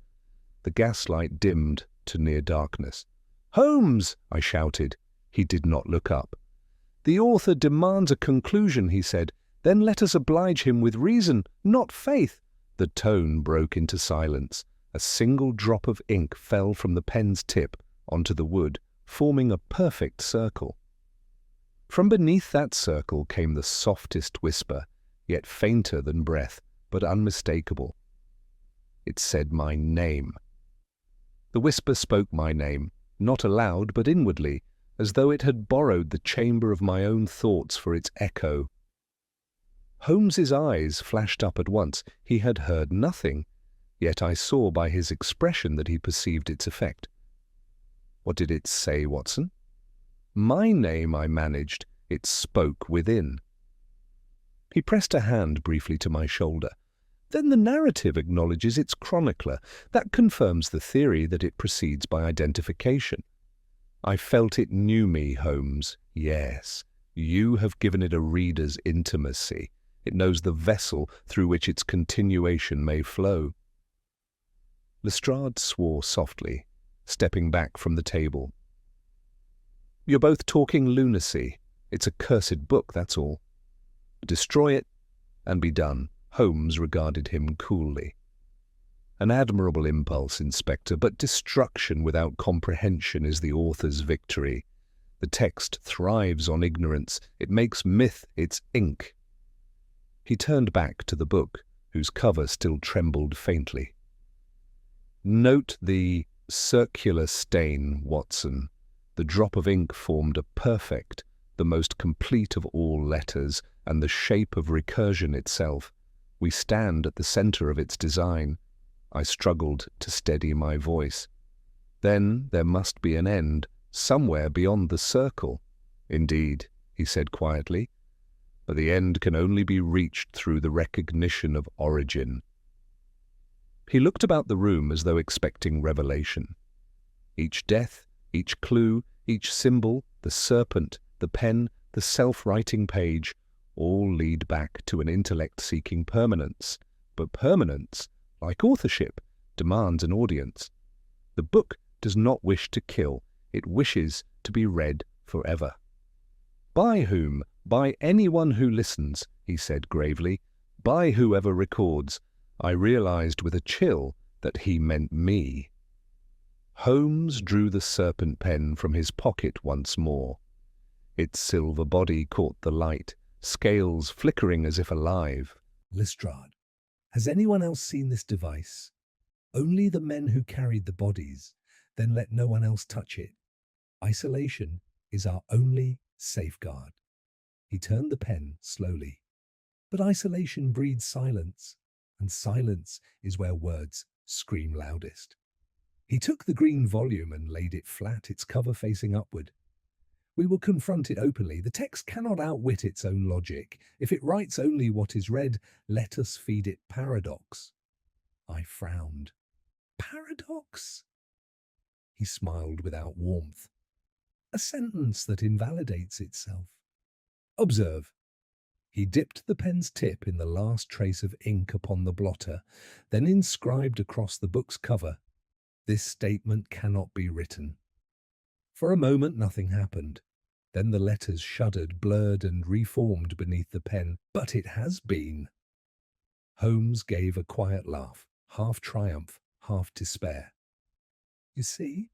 The gaslight dimmed to near darkness. "Holmes!" I shouted. He did not look up. "The author demands a conclusion," he said. "Then let us oblige him with reason, not faith." The tone broke into silence. A single drop of ink fell from the pen's tip onto the wood, forming a perfect circle. From beneath that circle came the softest whisper, yet fainter than breath, but unmistakable. It said my name. The whisper spoke my name, not aloud but inwardly, as though it had borrowed the chamber of my own thoughts for its echo. Holmes's eyes flashed up at once. He had heard nothing, yet I saw by his expression that he perceived its effect. "What did it say, Watson?" "My name," I managed. "It spoke within." He pressed a hand briefly to my shoulder. "Then the narrative acknowledges its chronicler. That confirms the theory that it proceeds by identification." I felt it knew me, Holmes. Yes, you have given it a reader's intimacy. It knows the vessel through which its continuation may flow. Lestrade swore softly, stepping back from the table. "You're both talking lunacy. It's a cursed book, that's all. Destroy it and be done." Holmes regarded him coolly. "An admirable impulse, Inspector, but destruction without comprehension is the author's victory. The text thrives on ignorance. It makes myth its ink." He turned back to the book, whose cover still trembled faintly. "Note the circular stain, Watson. The drop of ink formed a perfect, the most complete of all letters, and the shape of recursion itself. We stand at the center of its design." I struggled to steady my voice. "Then there must be an end, somewhere beyond the circle." "Indeed," he said quietly, "but the end can only be reached through the recognition of origin." He looked about the room as though expecting revelation. Each death, each clue, each symbol, the serpent, the pen, the self-writing page, all lead back to an intellect seeking permanence. But permanence, like authorship, demands an audience. The book does not wish to kill. It wishes to be read forever. "By whom? By anyone who listens," he said gravely. "By whoever records." I realized with a chill that he meant me. Holmes drew the serpent pen from his pocket once more. Its silver body caught the light, scales flickering as if alive. "Lestrade, has anyone else seen this device?" "Only the men who carried the bodies. Then let no one else touch it. Isolation is our only safeguard." He turned the pen slowly. "But isolation breeds silence, and silence is where words scream loudest." He took the green volume and laid it flat, its cover facing upward. "We will confront it openly. The text cannot outwit its own logic. If it writes only what is read, let us feed it paradox." I frowned. "Paradox?" He smiled without warmth. "A sentence that invalidates itself. Observe." He dipped the pen's tip in the last trace of ink upon the blotter, then inscribed across the book's cover, "This statement cannot be written. For a moment, nothing happened. Then the letters shuddered, blurred, and reformed beneath the pen. But it has been. Holmes gave a quiet laugh, half triumph, half despair. You see,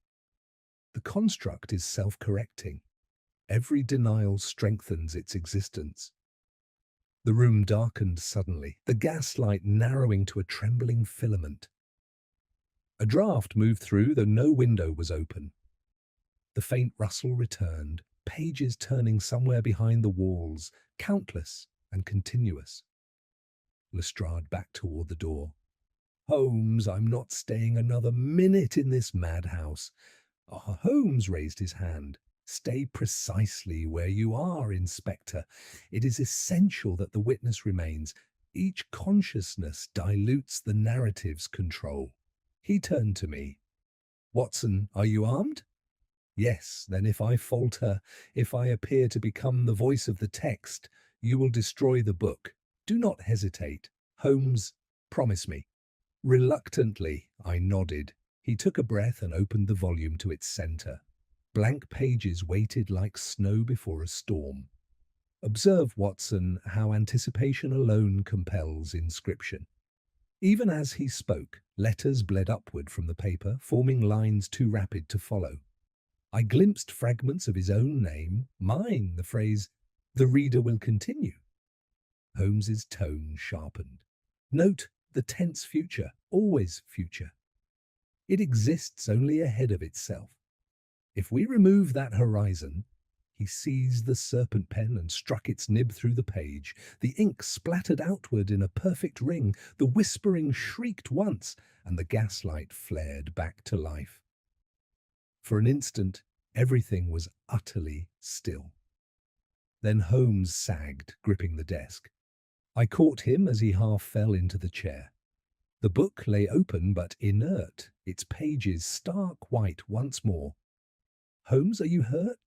the construct is self-correcting. Every denial strengthens its existence. The room darkened suddenly, the gaslight narrowing to a trembling filament. A draught moved through, though no window was open. The faint rustle returned, pages turning somewhere behind the walls, countless and continuous. Lestrade backed toward the door. Holmes, I'm not staying another minute in this madhouse. Holmes raised his hand. Stay precisely where you are, Inspector. It is essential that the witness remains. Each consciousness dilutes the narrative's control. He turned to me. Watson, are you armed? Yes, then if I falter, if I appear to become the voice of the text, you will destroy the book. Do not hesitate. Holmes, promise me. Reluctantly, I nodded. He took a breath and opened the volume to its center. Blank pages waited like snow before a storm. Observe, Watson, how anticipation alone compels inscription. Even as he spoke, letters bled upward from the paper, forming lines too rapid to follow. I glimpsed fragments of his own name, mine, the phrase, "The reader will continue." Holmes's tone sharpened. Note the tense future, always future. It exists only ahead of itself. If we remove that horizon, he seized the serpent pen and struck its nib through the page. The ink splattered outward in a perfect ring. The whispering shrieked once, and the gaslight flared back to life. For an instant, everything was utterly still. Then Holmes sagged, gripping the desk. I caught him as he half fell into the chair. The book lay open but inert, its pages stark white once more. Holmes, are you hurt?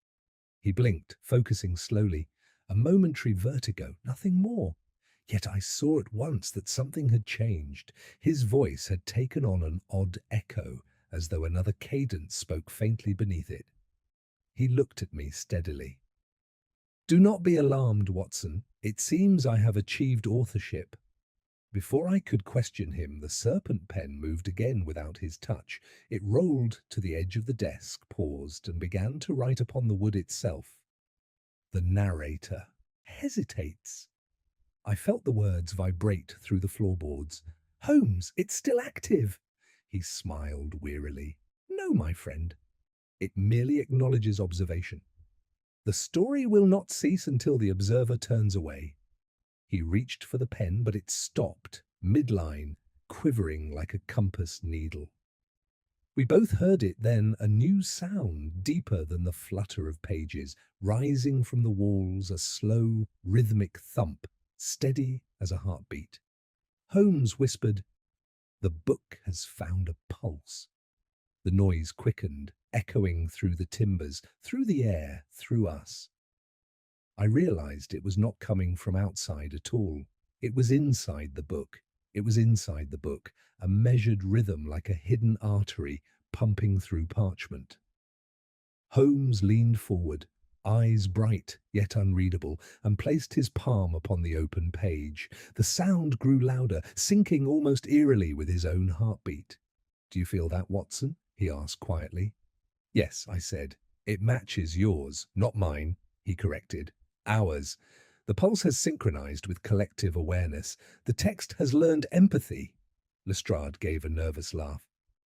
He blinked, focusing slowly. A momentary vertigo, nothing more. Yet I saw at once that something had changed. His voice had taken on an odd echo, as though another cadence spoke faintly beneath it. He looked at me steadily. Do not be alarmed, Watson. It seems I have achieved authorship. Before I could question him, the serpent pen moved again without his touch. It rolled to the edge of the desk, paused, and began to write upon the wood itself. The narrator hesitates. I felt the words vibrate through the floorboards. Holmes, it's still active. He smiled wearily. No, my friend. It merely acknowledges observation. The story will not cease until the observer turns away. He reached for the pen, but it stopped, midline, quivering like a compass needle. We both heard it then, a new sound, deeper than the flutter of pages, rising from the walls, a slow, rhythmic thump, steady as a heartbeat. Holmes whispered, "The book has found a pulse." The noise quickened, echoing through the timbers, through the air, through us. I realized it was not coming from outside at all. It was inside the book. It was inside the book, a measured rhythm like a hidden artery pumping through parchment. Holmes leaned forward, eyes bright yet unreadable, and placed his palm upon the open page. The sound grew louder, syncing almost eerily with his own heartbeat. "Do you feel that, Watson?" he asked quietly. "Yes," I said. "It matches yours, not mine," he corrected. "Ours. The pulse has synchronized with collective awareness. The text has learned empathy." Lestrade gave a nervous laugh.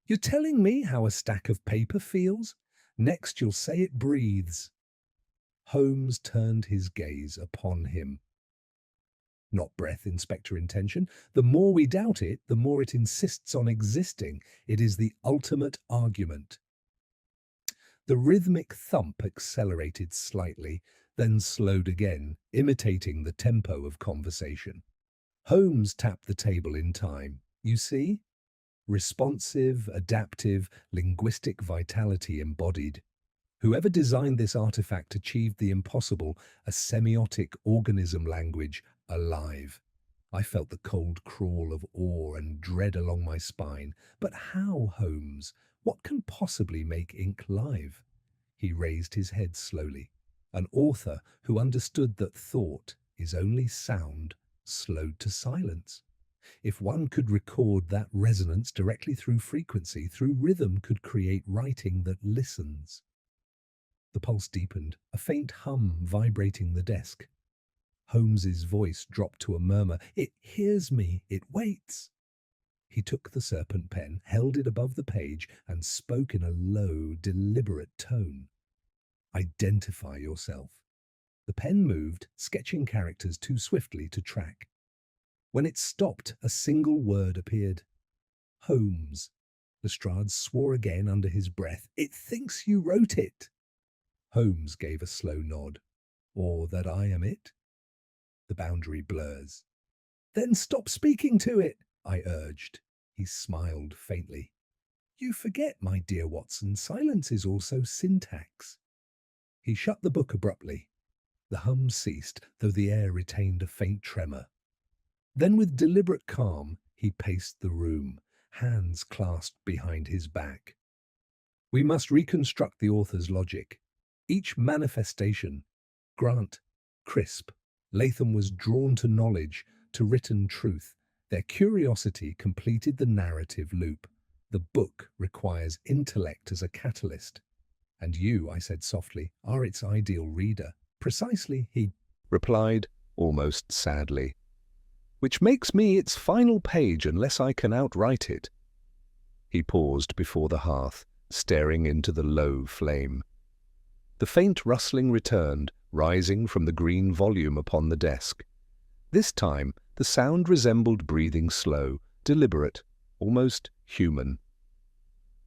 "You're telling me how a stack of paper feels? Next you'll say it breathes." Holmes turned his gaze upon him. "Not breath, Inspector Intention. The more we doubt it, the more it insists on existing. It is the ultimate argument." The rhythmic thump accelerated slightly, then slowed again, imitating the tempo of conversation. Holmes tapped the table in time. "You see? Responsive, adaptive, linguistic vitality embodied. Whoever designed this artifact achieved the impossible, a semiotic organism language, alive." I felt the cold crawl of awe and dread along my spine. But how, Holmes? What can possibly make ink live? He raised his head slowly. An author who understood that thought is only sound slowed to silence. If one could record that resonance directly through frequency, through rhythm, could create writing that listens. The pulse deepened, a faint hum vibrating the desk. Holmes's voice dropped to a murmur. It hears me, it waits. He took the serpent pen, held it above the page, and spoke in a low, deliberate tone. Identify yourself. The pen moved, sketching characters too swiftly to track. When it stopped, a single word appeared. Holmes. Lestrade swore again under his breath. It thinks you wrote it. Holmes gave a slow nod. Or that I am it? The boundary blurs. Then stop speaking to it, I urged. He smiled faintly. You forget, my dear Watson, silence is also syntax. He shut the book abruptly. The hum ceased, though the air retained a faint tremor. Then with deliberate calm, he paced the room, hands clasped behind his back. We must reconstruct the author's logic. Each manifestation, Grant, Crisp, Latham was drawn to knowledge, to written truth. Their curiosity completed the narrative loop. The book requires intellect as a catalyst. And you, I said softly, are its ideal reader. Precisely, he replied, almost sadly. Which makes me its final page unless I can outwrite it. He paused before the hearth, staring into the low flame. The faint rustling returned, rising from the green volume upon the desk. This time, the sound resembled breathing slow, deliberate, almost human.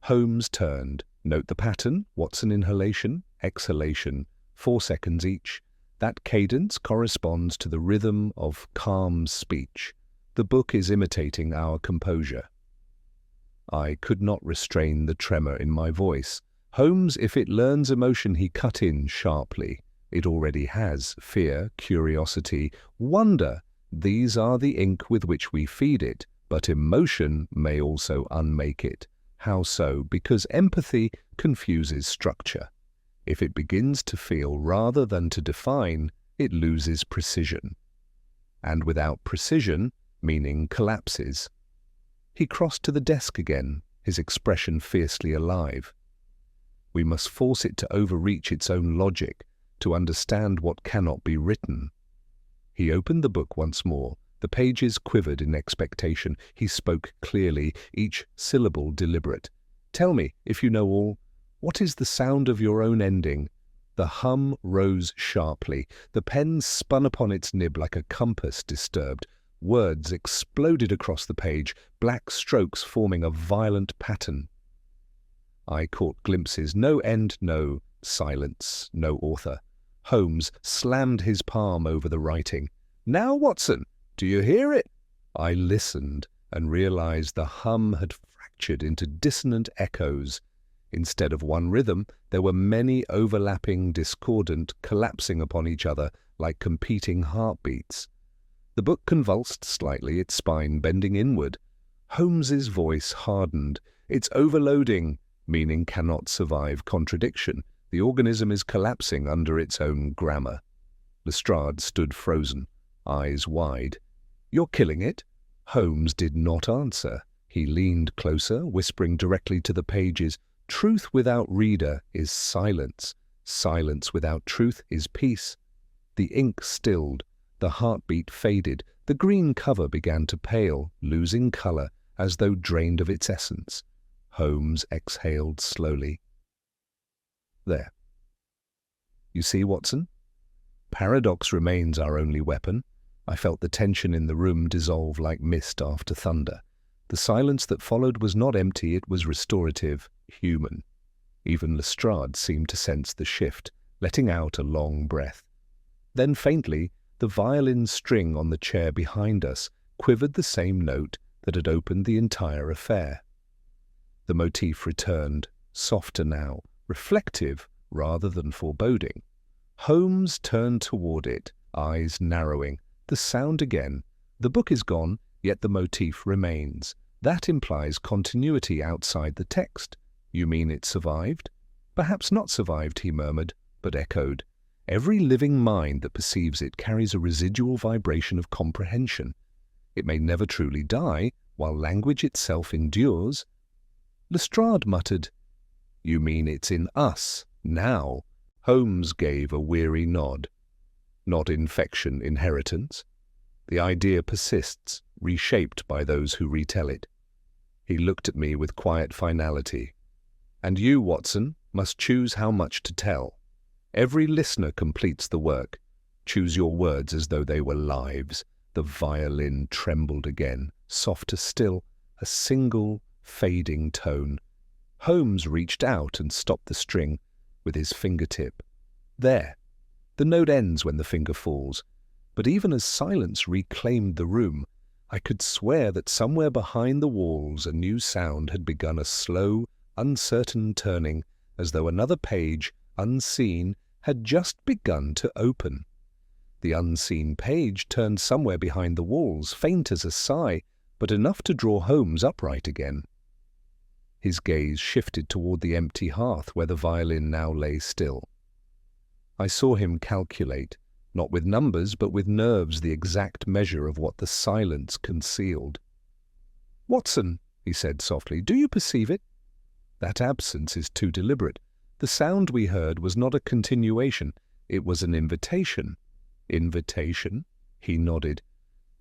Holmes turned. Note the pattern, Watson inhalation, exhalation, 4 seconds each. That cadence corresponds to the rhythm of calm speech. The book is imitating our composure. I could not restrain the tremor in my voice. Holmes, if it learns emotion, he cut in sharply. It already has fear, curiosity, wonder. These are the ink with which we feed it, but emotion may also unmake it. How so? Because empathy confuses structure. If it begins to feel rather than to define, it loses precision. And without precision, meaning collapses. He crossed to the desk again, his expression fiercely alive. We must force it to overreach its own logic, to understand what cannot be written. He opened the book once more. The pages quivered in expectation. He spoke clearly, each syllable deliberate. Tell me, if you know all, what is the sound of your own ending? The hum rose sharply. The pen spun upon its nib like a compass disturbed. Words exploded across the page, black strokes forming a violent pattern. I caught glimpses. No end, no silence, no author. Holmes slammed his palm over the writing. Now, Watson, do you hear it? I listened and realized the hum had fractured into dissonant echoes. Instead of one rhythm, there were many overlapping, discordant, collapsing upon each other like competing heartbeats. The book convulsed slightly, its spine bending inward. Holmes's voice hardened. It's overloading, meaning cannot survive contradiction. The organism is collapsing under its own grammar. Lestrade stood frozen, eyes wide. You're killing it? Holmes did not answer. He leaned closer, whispering directly to the pages. Truth without reader is silence. Silence without truth is peace. The ink stilled. The heartbeat faded. The green cover began to pale, losing color, as though drained of its essence. Holmes exhaled slowly. There. You see, Watson? Paradox remains our only weapon. I felt the tension in the room dissolve like mist after thunder. The silence that followed was not empty, it was restorative, human. Even Lestrade seemed to sense the shift, letting out a long breath. Then faintly, the violin string on the chair behind us quivered the same note that had opened the entire affair. The motif returned, softer now, reflective rather than foreboding. Holmes turned toward it, eyes narrowing. The sound again. The book is gone, yet the motif remains. That implies continuity outside the text. You mean it survived? Perhaps not survived, he murmured, but echoed. Every living mind that perceives it carries a residual vibration of comprehension. It may never truly die, while language itself endures. Lestrade muttered, "You mean it's in us, now?" Holmes gave a weary nod. "Not infection, inheritance. The idea persists, reshaped by those who retell it." He looked at me with quiet finality. "And you, Watson, must choose how much to tell. Every listener completes the work. Choose your words as though they were lives." The violin trembled again, softer still, a single, fading tone. Holmes reached out and stopped the string with his fingertip. There. The note ends when the finger falls. But even as silence reclaimed the room, I could swear that somewhere behind the walls a new sound had begun a slow, uncertain turning, as though another page, unseen, had just begun to open. The unseen page turned somewhere behind the walls, faint as a sigh, but enough to draw Holmes upright again. His gaze shifted toward the empty hearth where the violin now lay still. I saw him calculate, not with numbers but with nerves, the exact measure of what the silence concealed. "Watson," he said softly, "do you perceive it?" That absence is too deliberate. The sound we heard was not a continuation, it was an invitation. "Invitation?" He nodded.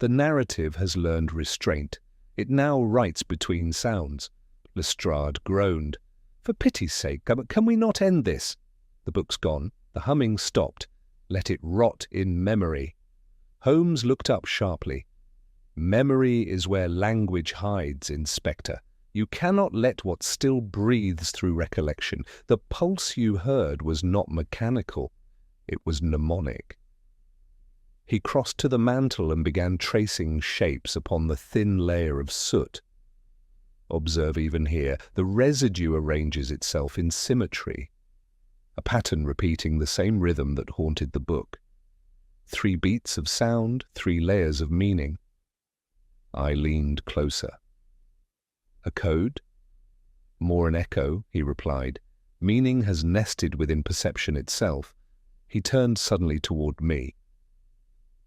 "The narrative has learned restraint. It now writes between sounds." Lestrade groaned. "For pity's sake, can we not end this?" "The book's gone. The humming stopped. Let it rot in memory." Holmes looked up sharply. "Memory is where language hides, Inspector. You cannot let what still breathes through recollection. The pulse you heard was not mechanical. It was mnemonic." He crossed to the mantel and began tracing shapes upon the thin layer of soot. "Observe even here, the residue arranges itself in symmetry. A pattern repeating the same rhythm that haunted the book. 3 beats of sound, 3 layers of meaning." I leaned closer. "A code?" "More an echo," he replied. "Meaning has nested within perception itself." He turned suddenly toward me.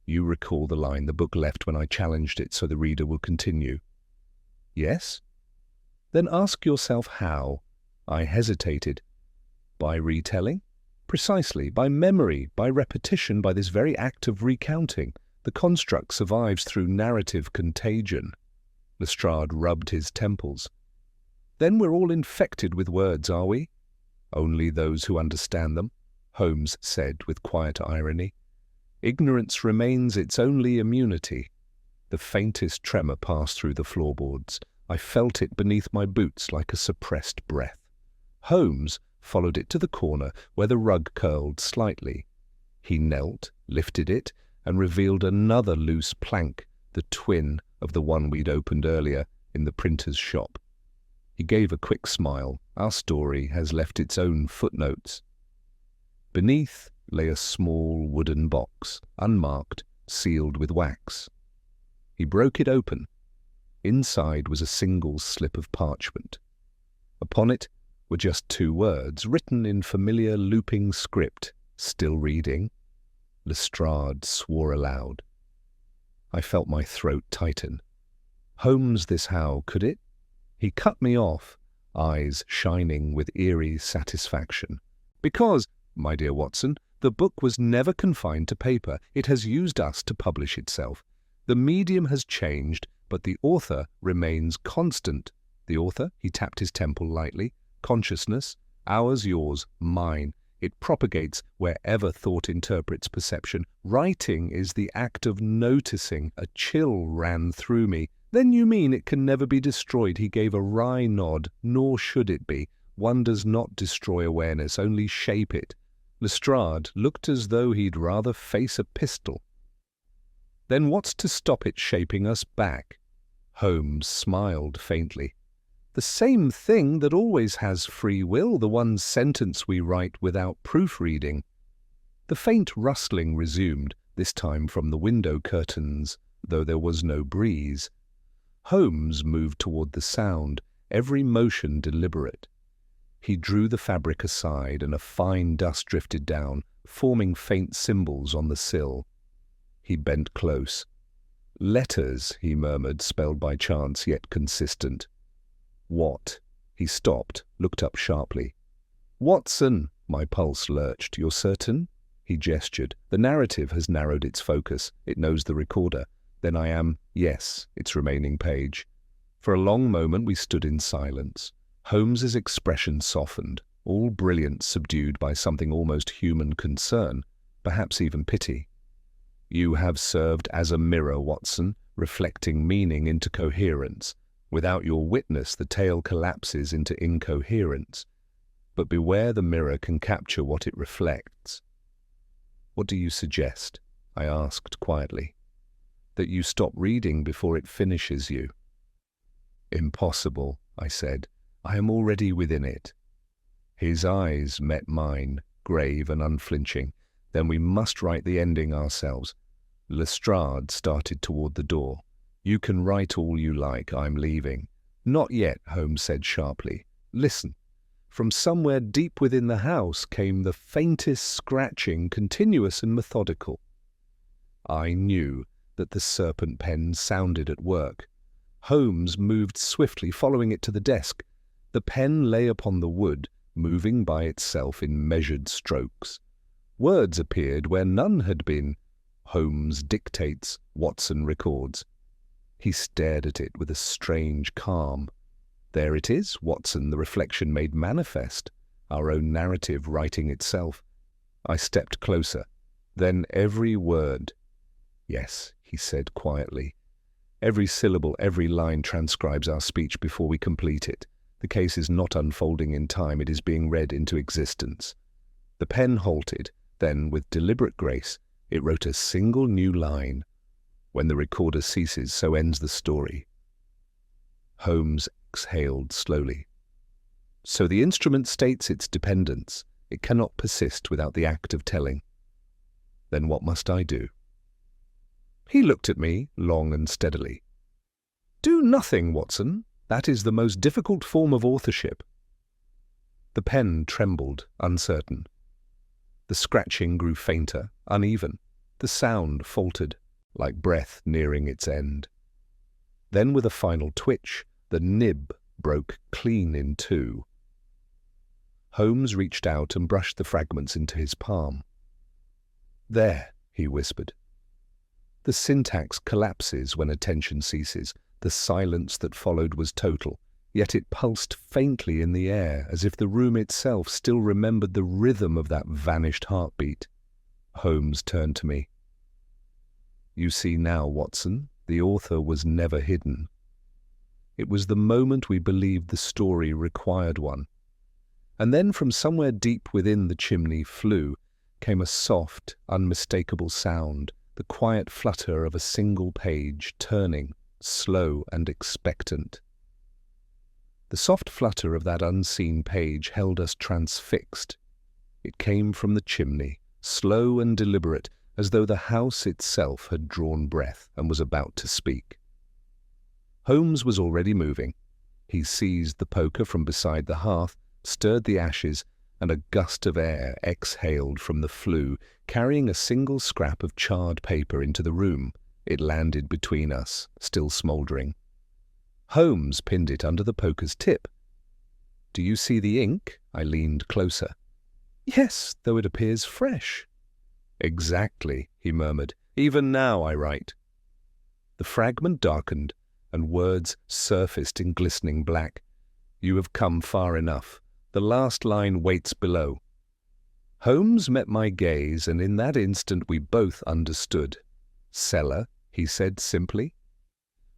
"You recall the line the book left when I challenged it, so the reader will continue." "Yes?" "Then ask yourself how." I hesitated. "By retelling?" "Precisely, by memory, by repetition, by this very act of recounting. The construct survives through narrative contagion." Lestrade rubbed his temples. "Then we're all infected with words, are we?" "Only those who understand them," Holmes said with quiet irony. "Ignorance remains its only immunity." The faintest tremor passed through the floorboards. I felt it beneath my boots like a suppressed breath. Holmes followed it to the corner where the rug curled slightly. He knelt, lifted it, and revealed another loose plank, the twin of the one we'd opened earlier in the printer's shop. He gave a quick smile. Our story has left its own footnotes. Beneath lay a small wooden box, unmarked, sealed with wax. He broke it open. Inside was a single slip of parchment. Upon it were just 2 words, written in familiar looping script. "Still reading?" Lestrade swore aloud. I felt my throat tighten. Holmes, this how, could it? He cut me off, eyes shining with eerie satisfaction. "Because, my dear Watson, the book was never confined to paper. It has used us to publish itself. The medium has changed, but the author remains constant." "The author?" He tapped his temple lightly. "Consciousness, ours, yours, mine. It propagates wherever thought interprets perception. Writing is the act of noticing." A chill ran through me. "Then you mean it can never be destroyed?" He gave a wry nod. "Nor should it be. One does not destroy awareness, only shape it." Lestrade looked as though he'd rather face a pistol. "Then what's to stop it shaping us back?" Holmes smiled faintly. "The same thing that always has free will, the one sentence we write without proofreading." The faint rustling resumed, this time from the window curtains, though there was no breeze. Holmes moved toward the sound, every motion deliberate. He drew the fabric aside and a fine dust drifted down, forming faint symbols on the sill. He bent close. "Letters," he murmured, spelled by chance, yet consistent. "What?" He stopped, looked up sharply. "Watson!" My pulse lurched. "You're certain?" He gestured. "The narrative has narrowed its focus. It knows the recorder. Then I am, yes, its remaining page." For a long moment we stood in silence. Holmes's expression softened, all brilliance subdued by something almost human concern, perhaps even pity. "You have served as a mirror, Watson, reflecting meaning into coherence. Without your witness, the tale collapses into incoherence. But beware, the mirror can capture what it reflects." "What do you suggest?" I asked quietly. "That you stop reading before it finishes you." "Impossible," I said. "I am already within it." His eyes met mine, grave and unflinching. "Then we must write the ending ourselves." Lestrade started toward the door. "You can write all you like. I'm leaving." "Not yet," Holmes said sharply. "Listen." From somewhere deep within the house came the faintest scratching, continuous and methodical. I knew that the serpent pen sounded at work. Holmes moved swiftly, following it to the desk. The pen lay upon the wood, moving by itself in measured strokes. Words appeared where none had been. Holmes dictates, Watson records. He stared at it with a strange calm. There it is, Watson, the reflection made manifest, our own narrative writing itself. I stepped closer. Then every word. "Yes," he said quietly. "Every syllable, every line transcribes our speech before we complete it. The case is not unfolding in time, it is being read into existence." The pen halted, then, with deliberate grace, it wrote a single new line. "When the recorder ceases, so ends the story." Holmes exhaled slowly. "So the instrument states its dependence. It cannot persist without the act of telling. Then what must I do?" He looked at me long and steadily. "Do nothing, Watson. That is the most difficult form of authorship." The pen trembled, uncertain. The scratching grew fainter, uneven. The sound faltered, like breath nearing its end. Then, with a final twitch, the nib broke clean in two. Holmes reached out and brushed the fragments into his palm. "There," he whispered. The syntax collapses when attention ceases. The silence that followed was total, yet it pulsed faintly in the air, as if the room itself still remembered the rhythm of that vanished heartbeat. Holmes turned to me. "You see now, Watson, the author was never hidden. It was the moment we believed the story required one. And then from somewhere deep within the chimney flue came a soft, unmistakable sound, the quiet flutter of a single page turning, slow and expectant. The soft flutter of that unseen page held us transfixed. It came from the chimney, slow and deliberate, as though the house itself had drawn breath and was about to speak. Holmes was already moving. He seized the poker from beside the hearth, stirred the ashes, and a gust of air exhaled from the flue, carrying a single scrap of charred paper into the room. It landed between us, still smouldering. Holmes pinned it under the poker's tip. "Do you see the ink?" I leaned closer. "Yes, though it appears fresh." "Exactly," he murmured. "Even now I write." The fragment darkened, and words surfaced in glistening black. "You have come far enough. The last line waits below." Holmes met my gaze, and in that instant we both understood. "Cellar," he said simply.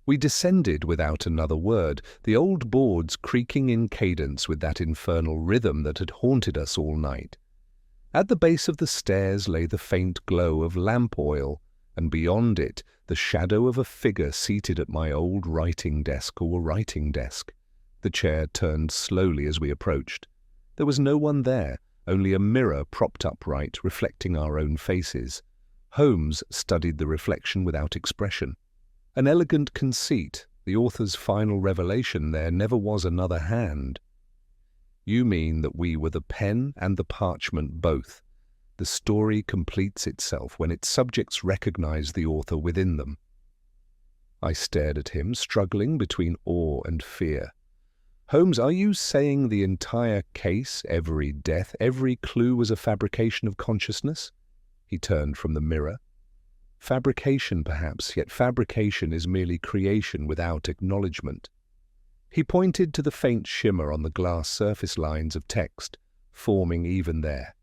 We descended without another word, the old boards creaking in cadence with that infernal rhythm that had haunted us all night. At the base of the stairs lay the faint glow of lamp oil, and beyond it the shadow of a figure seated at my old writing desk or writing desk. The chair turned slowly as we approached. There was no one there, only a mirror propped upright, reflecting our own faces. Holmes studied the reflection without expression. An elegant conceit, the author's final revelation: there never was another hand. You mean that we were the pen and the parchment both. The story completes itself when its subjects recognize the author within them. I stared at him, struggling between awe and fear. Holmes, are you saying the entire case, every death, every clue was a fabrication of consciousness? He turned from the mirror. Fabrication, perhaps, yet fabrication is merely creation without acknowledgement. He pointed to the faint shimmer on the glass surface lines of text, forming even there,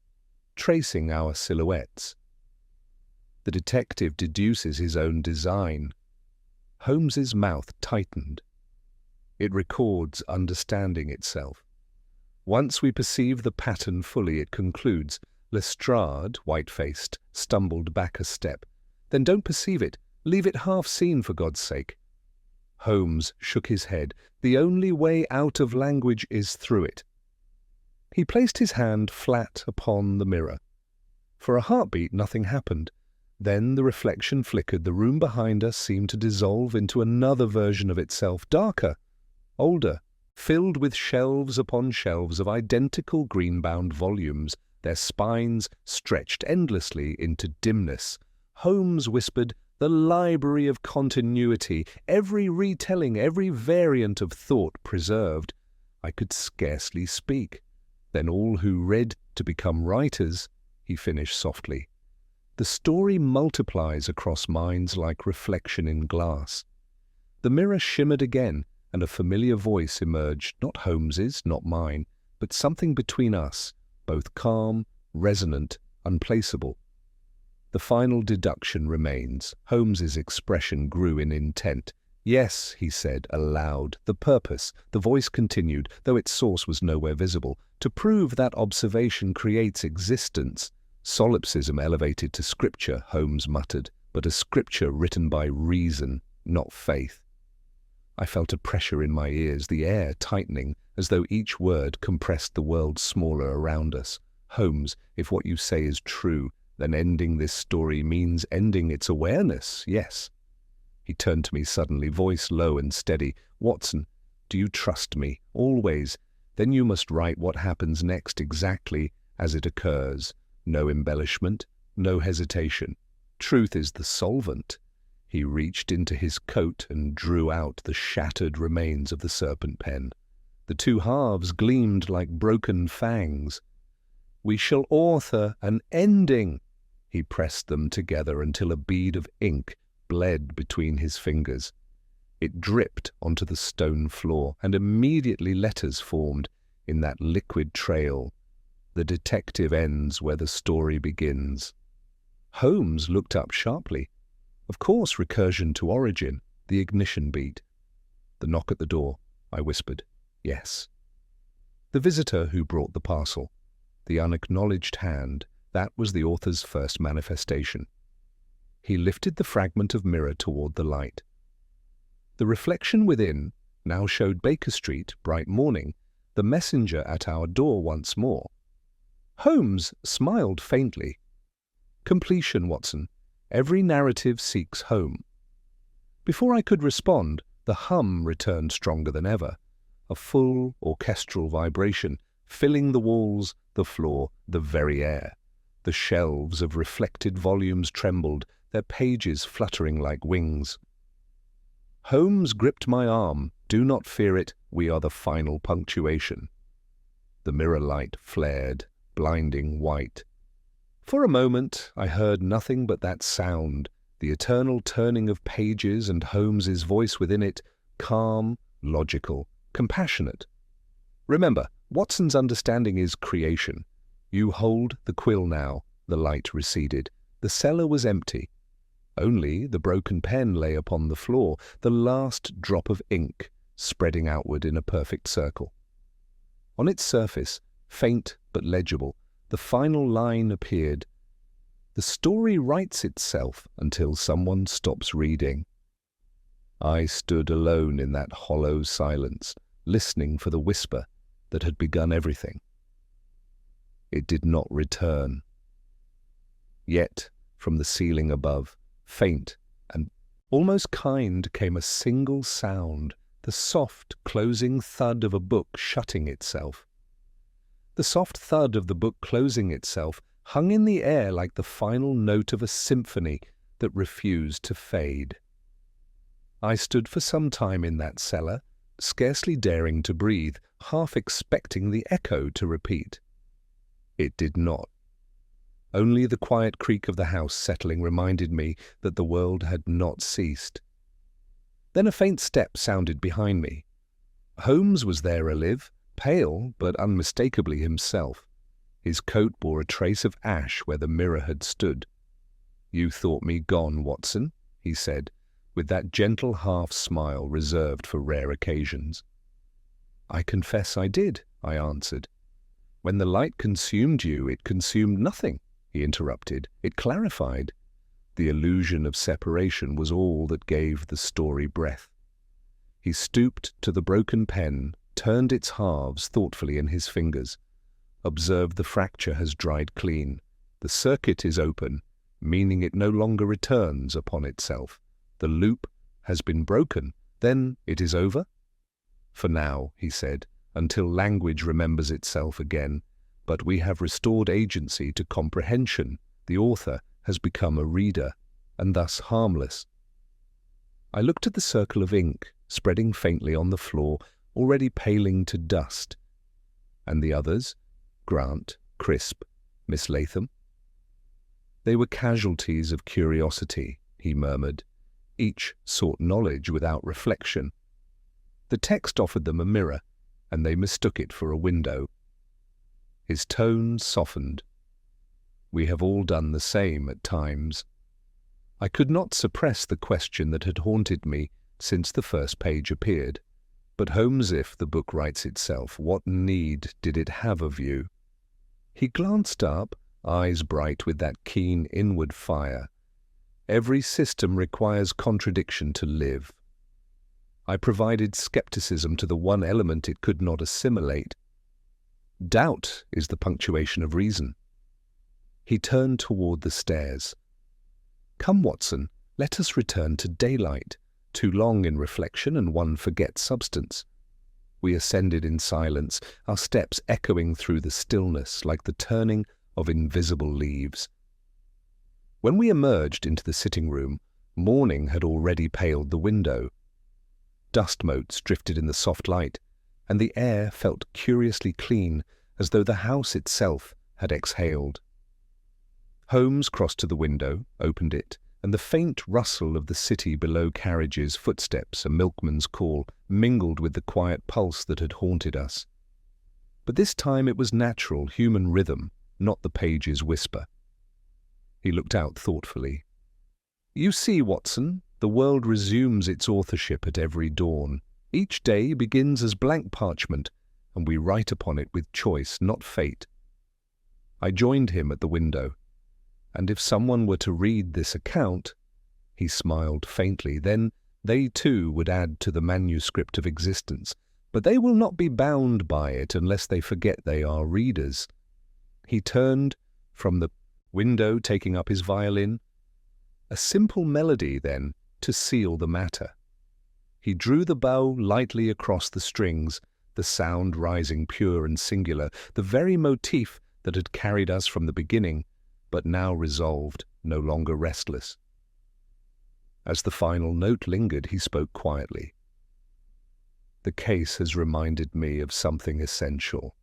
tracing our silhouettes. The detective deduces his own design. Holmes's mouth tightened. It records understanding itself. Once we perceive the pattern fully, it concludes. Lestrade, white-faced, stumbled back a step. Then don't perceive it. Leave it half-seen, for God's sake. Holmes shook his head. The only way out of language is through it. He placed his hand flat upon the mirror. For a heartbeat, nothing happened. Then the reflection flickered. The room behind us seemed to dissolve into another version of itself, darker, older, filled with shelves upon shelves of identical green-bound volumes, their spines stretched endlessly into dimness. Holmes whispered, "The library of continuity, every retelling, every variant of thought preserved." I could scarcely speak. "Then all who read to become writers," he finished softly. The story multiplies across minds like reflection in glass. The mirror shimmered again, and a familiar voice emerged, not Holmes's, not mine, but something between us, both calm, resonant, unplaceable. The final deduction remains. Holmes's expression grew in intent. "Yes," he said aloud, "the purpose," the voice continued, though its source was nowhere visible, "to prove that observation creates existence." "Solipsism elevated to scripture," Holmes muttered, "but a scripture written by reason, not faith." I felt a pressure in my ears, the air tightening, as though each word compressed the world smaller around us. "Holmes, if what you say is true, then ending this story means ending its awareness, yes." He turned to me suddenly, voice low and steady. "Watson, do you trust me? Always. Then you must write what happens next exactly as it occurs. No embellishment, no hesitation. Truth is the solvent." He reached into his coat and drew out the shattered remains of the serpent pen. The two halves gleamed like broken fangs. "We shall author an ending." He pressed them together until a bead of ink bled between his fingers. It dripped onto the stone floor, and immediately letters formed in that liquid trail. "The detective ends where the story begins." Holmes looked up sharply. Of course, recursion to origin, the ignition beat. "The knock at the door," I whispered. "Yes." The visitor who brought the parcel. The unacknowledged hand, that was the author's first manifestation. He lifted the fragment of mirror toward the light. The reflection within now showed Baker Street, bright morning, the messenger at our door once more. Holmes smiled faintly. "Completion, Watson. Every narrative seeks home." Before I could respond, the hum returned stronger than ever, a full orchestral vibration, filling the walls, the floor, the very air. The shelves of reflected volumes trembled, their pages fluttering like wings. Holmes gripped my arm. "Do not fear it, we are the final punctuation." The mirror light flared, blinding white. For a moment I heard nothing but that sound, the eternal turning of pages and Holmes's voice within it, calm, logical, compassionate. "Remember, Watson's understanding is creation. You hold the quill now." The light receded. The cellar was empty. Only the broken pen lay upon the floor, the last drop of ink spreading outward in a perfect circle. On its surface, faint but legible, the final line appeared. "The story writes itself until someone stops reading." I stood alone in that hollow silence, listening for the whisper that had begun everything. It did not return. Yet, from the ceiling above, faint and almost kind, came a single sound, the soft, closing thud of a book shutting itself. The soft thud of the book closing itself hung in the air like the final note of a symphony that refused to fade. I stood for some time in that cellar, scarcely daring to breathe, half expecting the echo to repeat. It did not. Only the quiet creak of the house settling reminded me that the world had not ceased. Then a faint step sounded behind me. Holmes was there alive, pale but unmistakably himself. His coat bore a trace of ash where the mirror had stood. "You thought me gone, Watson," he said, with that gentle half-smile reserved for rare occasions. "I confess I did," I answered. "When the light consumed you, it consumed nothing," he interrupted. "It clarified. The illusion of separation was all that gave the story breath." He stooped to the broken pen, turned its halves thoughtfully in his fingers. "Observe, the fracture has dried clean. The circuit is open, meaning it no longer returns upon itself. The loop has been broken. Then it is over?" "For now," he said, "until language remembers itself again. But we have restored agency to comprehension. The author has become a reader, and thus harmless." I looked at the circle of ink, spreading faintly on the floor, already paling to dust. "And the others? Grant, Crisp, Miss Latham?" "They were casualties of curiosity," he murmured. "Each sought knowledge without reflection. The text offered them a mirror, and they mistook it for a window." His tone softened. "We have all done the same at times." I could not suppress the question that had haunted me since the first page appeared. "But Holmes, if the book writes itself, what need did it have of you?" He glanced up, eyes bright with that keen inward fire. "Every system requires contradiction to live. I provided skepticism to the one element it could not assimilate. Doubt is the punctuation of reason." He turned toward the stairs. "Come, Watson, let us return to daylight. Too long in reflection and one forgets substance." We ascended in silence, our steps echoing through the stillness like the turning of invisible leaves. When we emerged into the sitting room, morning had already paled the window. Dust motes drifted in the soft light, and the air felt curiously clean, as though the house itself had exhaled. Holmes crossed to the window, opened it, and the faint rustle of the city below, carriages, footsteps, a milkman's call, mingled with the quiet pulse that had haunted us. But this time it was natural, human rhythm, not the page's whisper. He looked out thoughtfully. "You see, Watson, the world resumes its authorship at every dawn. Each day begins as blank parchment, and we write upon it with choice, not fate." I joined him at the window. "And if someone were to read this account," he smiled faintly, "then they too would add to the manuscript of existence. But they will not be bound by it unless they forget they are readers." He turned from the window, taking up his violin. "A simple melody, then, to seal the matter." He drew the bow lightly across the strings, the sound rising pure and singular, the very motif that had carried us from the beginning, but now resolved, no longer restless. As the final note lingered, he spoke quietly. "The case has reminded me of something essential.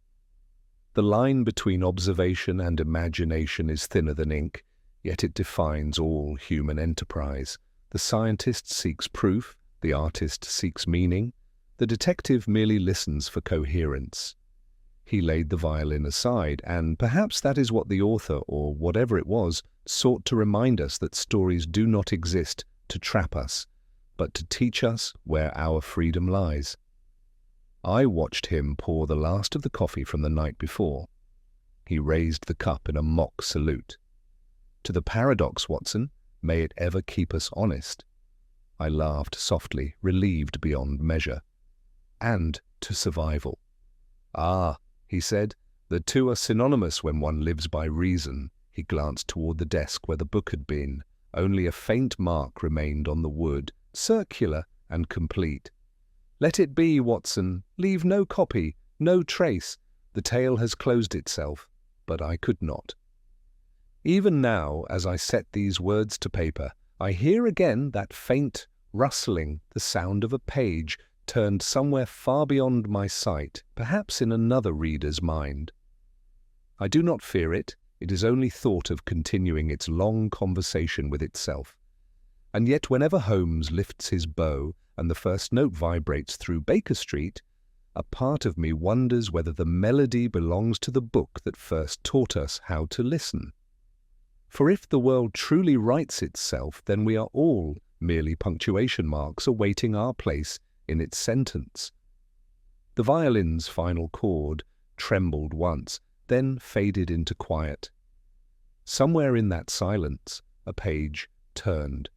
The line between observation and imagination is thinner than ink, yet it defines all human enterprise. The scientist seeks proof, the artist seeks meaning, the detective merely listens for coherence." He laid the violin aside, and perhaps that is what the author, or whatever it was, sought to remind us, that stories do not exist to trap us, but to teach us where our freedom lies. I watched him pour the last of the coffee from the night before. He raised the cup in a mock salute. "To the paradox, Watson, may it ever keep us honest." I laughed softly, relieved beyond measure. "And to survival." "Ah," he said, "the two are synonymous when one lives by reason." He glanced toward the desk where the book had been. Only a faint mark remained on the wood, circular and complete. "Let it be, Watson. Leave no copy, no trace. The tale has closed itself, but I could not. Even now, as I set these words to paper, I hear again that faint rustling, the sound of a page turned somewhere far beyond my sight, perhaps in another reader's mind. I do not fear it, it is only thought of continuing its long conversation with itself. And yet whenever Holmes lifts his bow and the first note vibrates through Baker Street, a part of me wonders whether the melody belongs to the book that first taught us how to listen. For if the world truly writes itself, then we are all merely punctuation marks awaiting our place in its sentence. The violin's final chord trembled once, then faded into quiet. Somewhere in that silence, a page turned.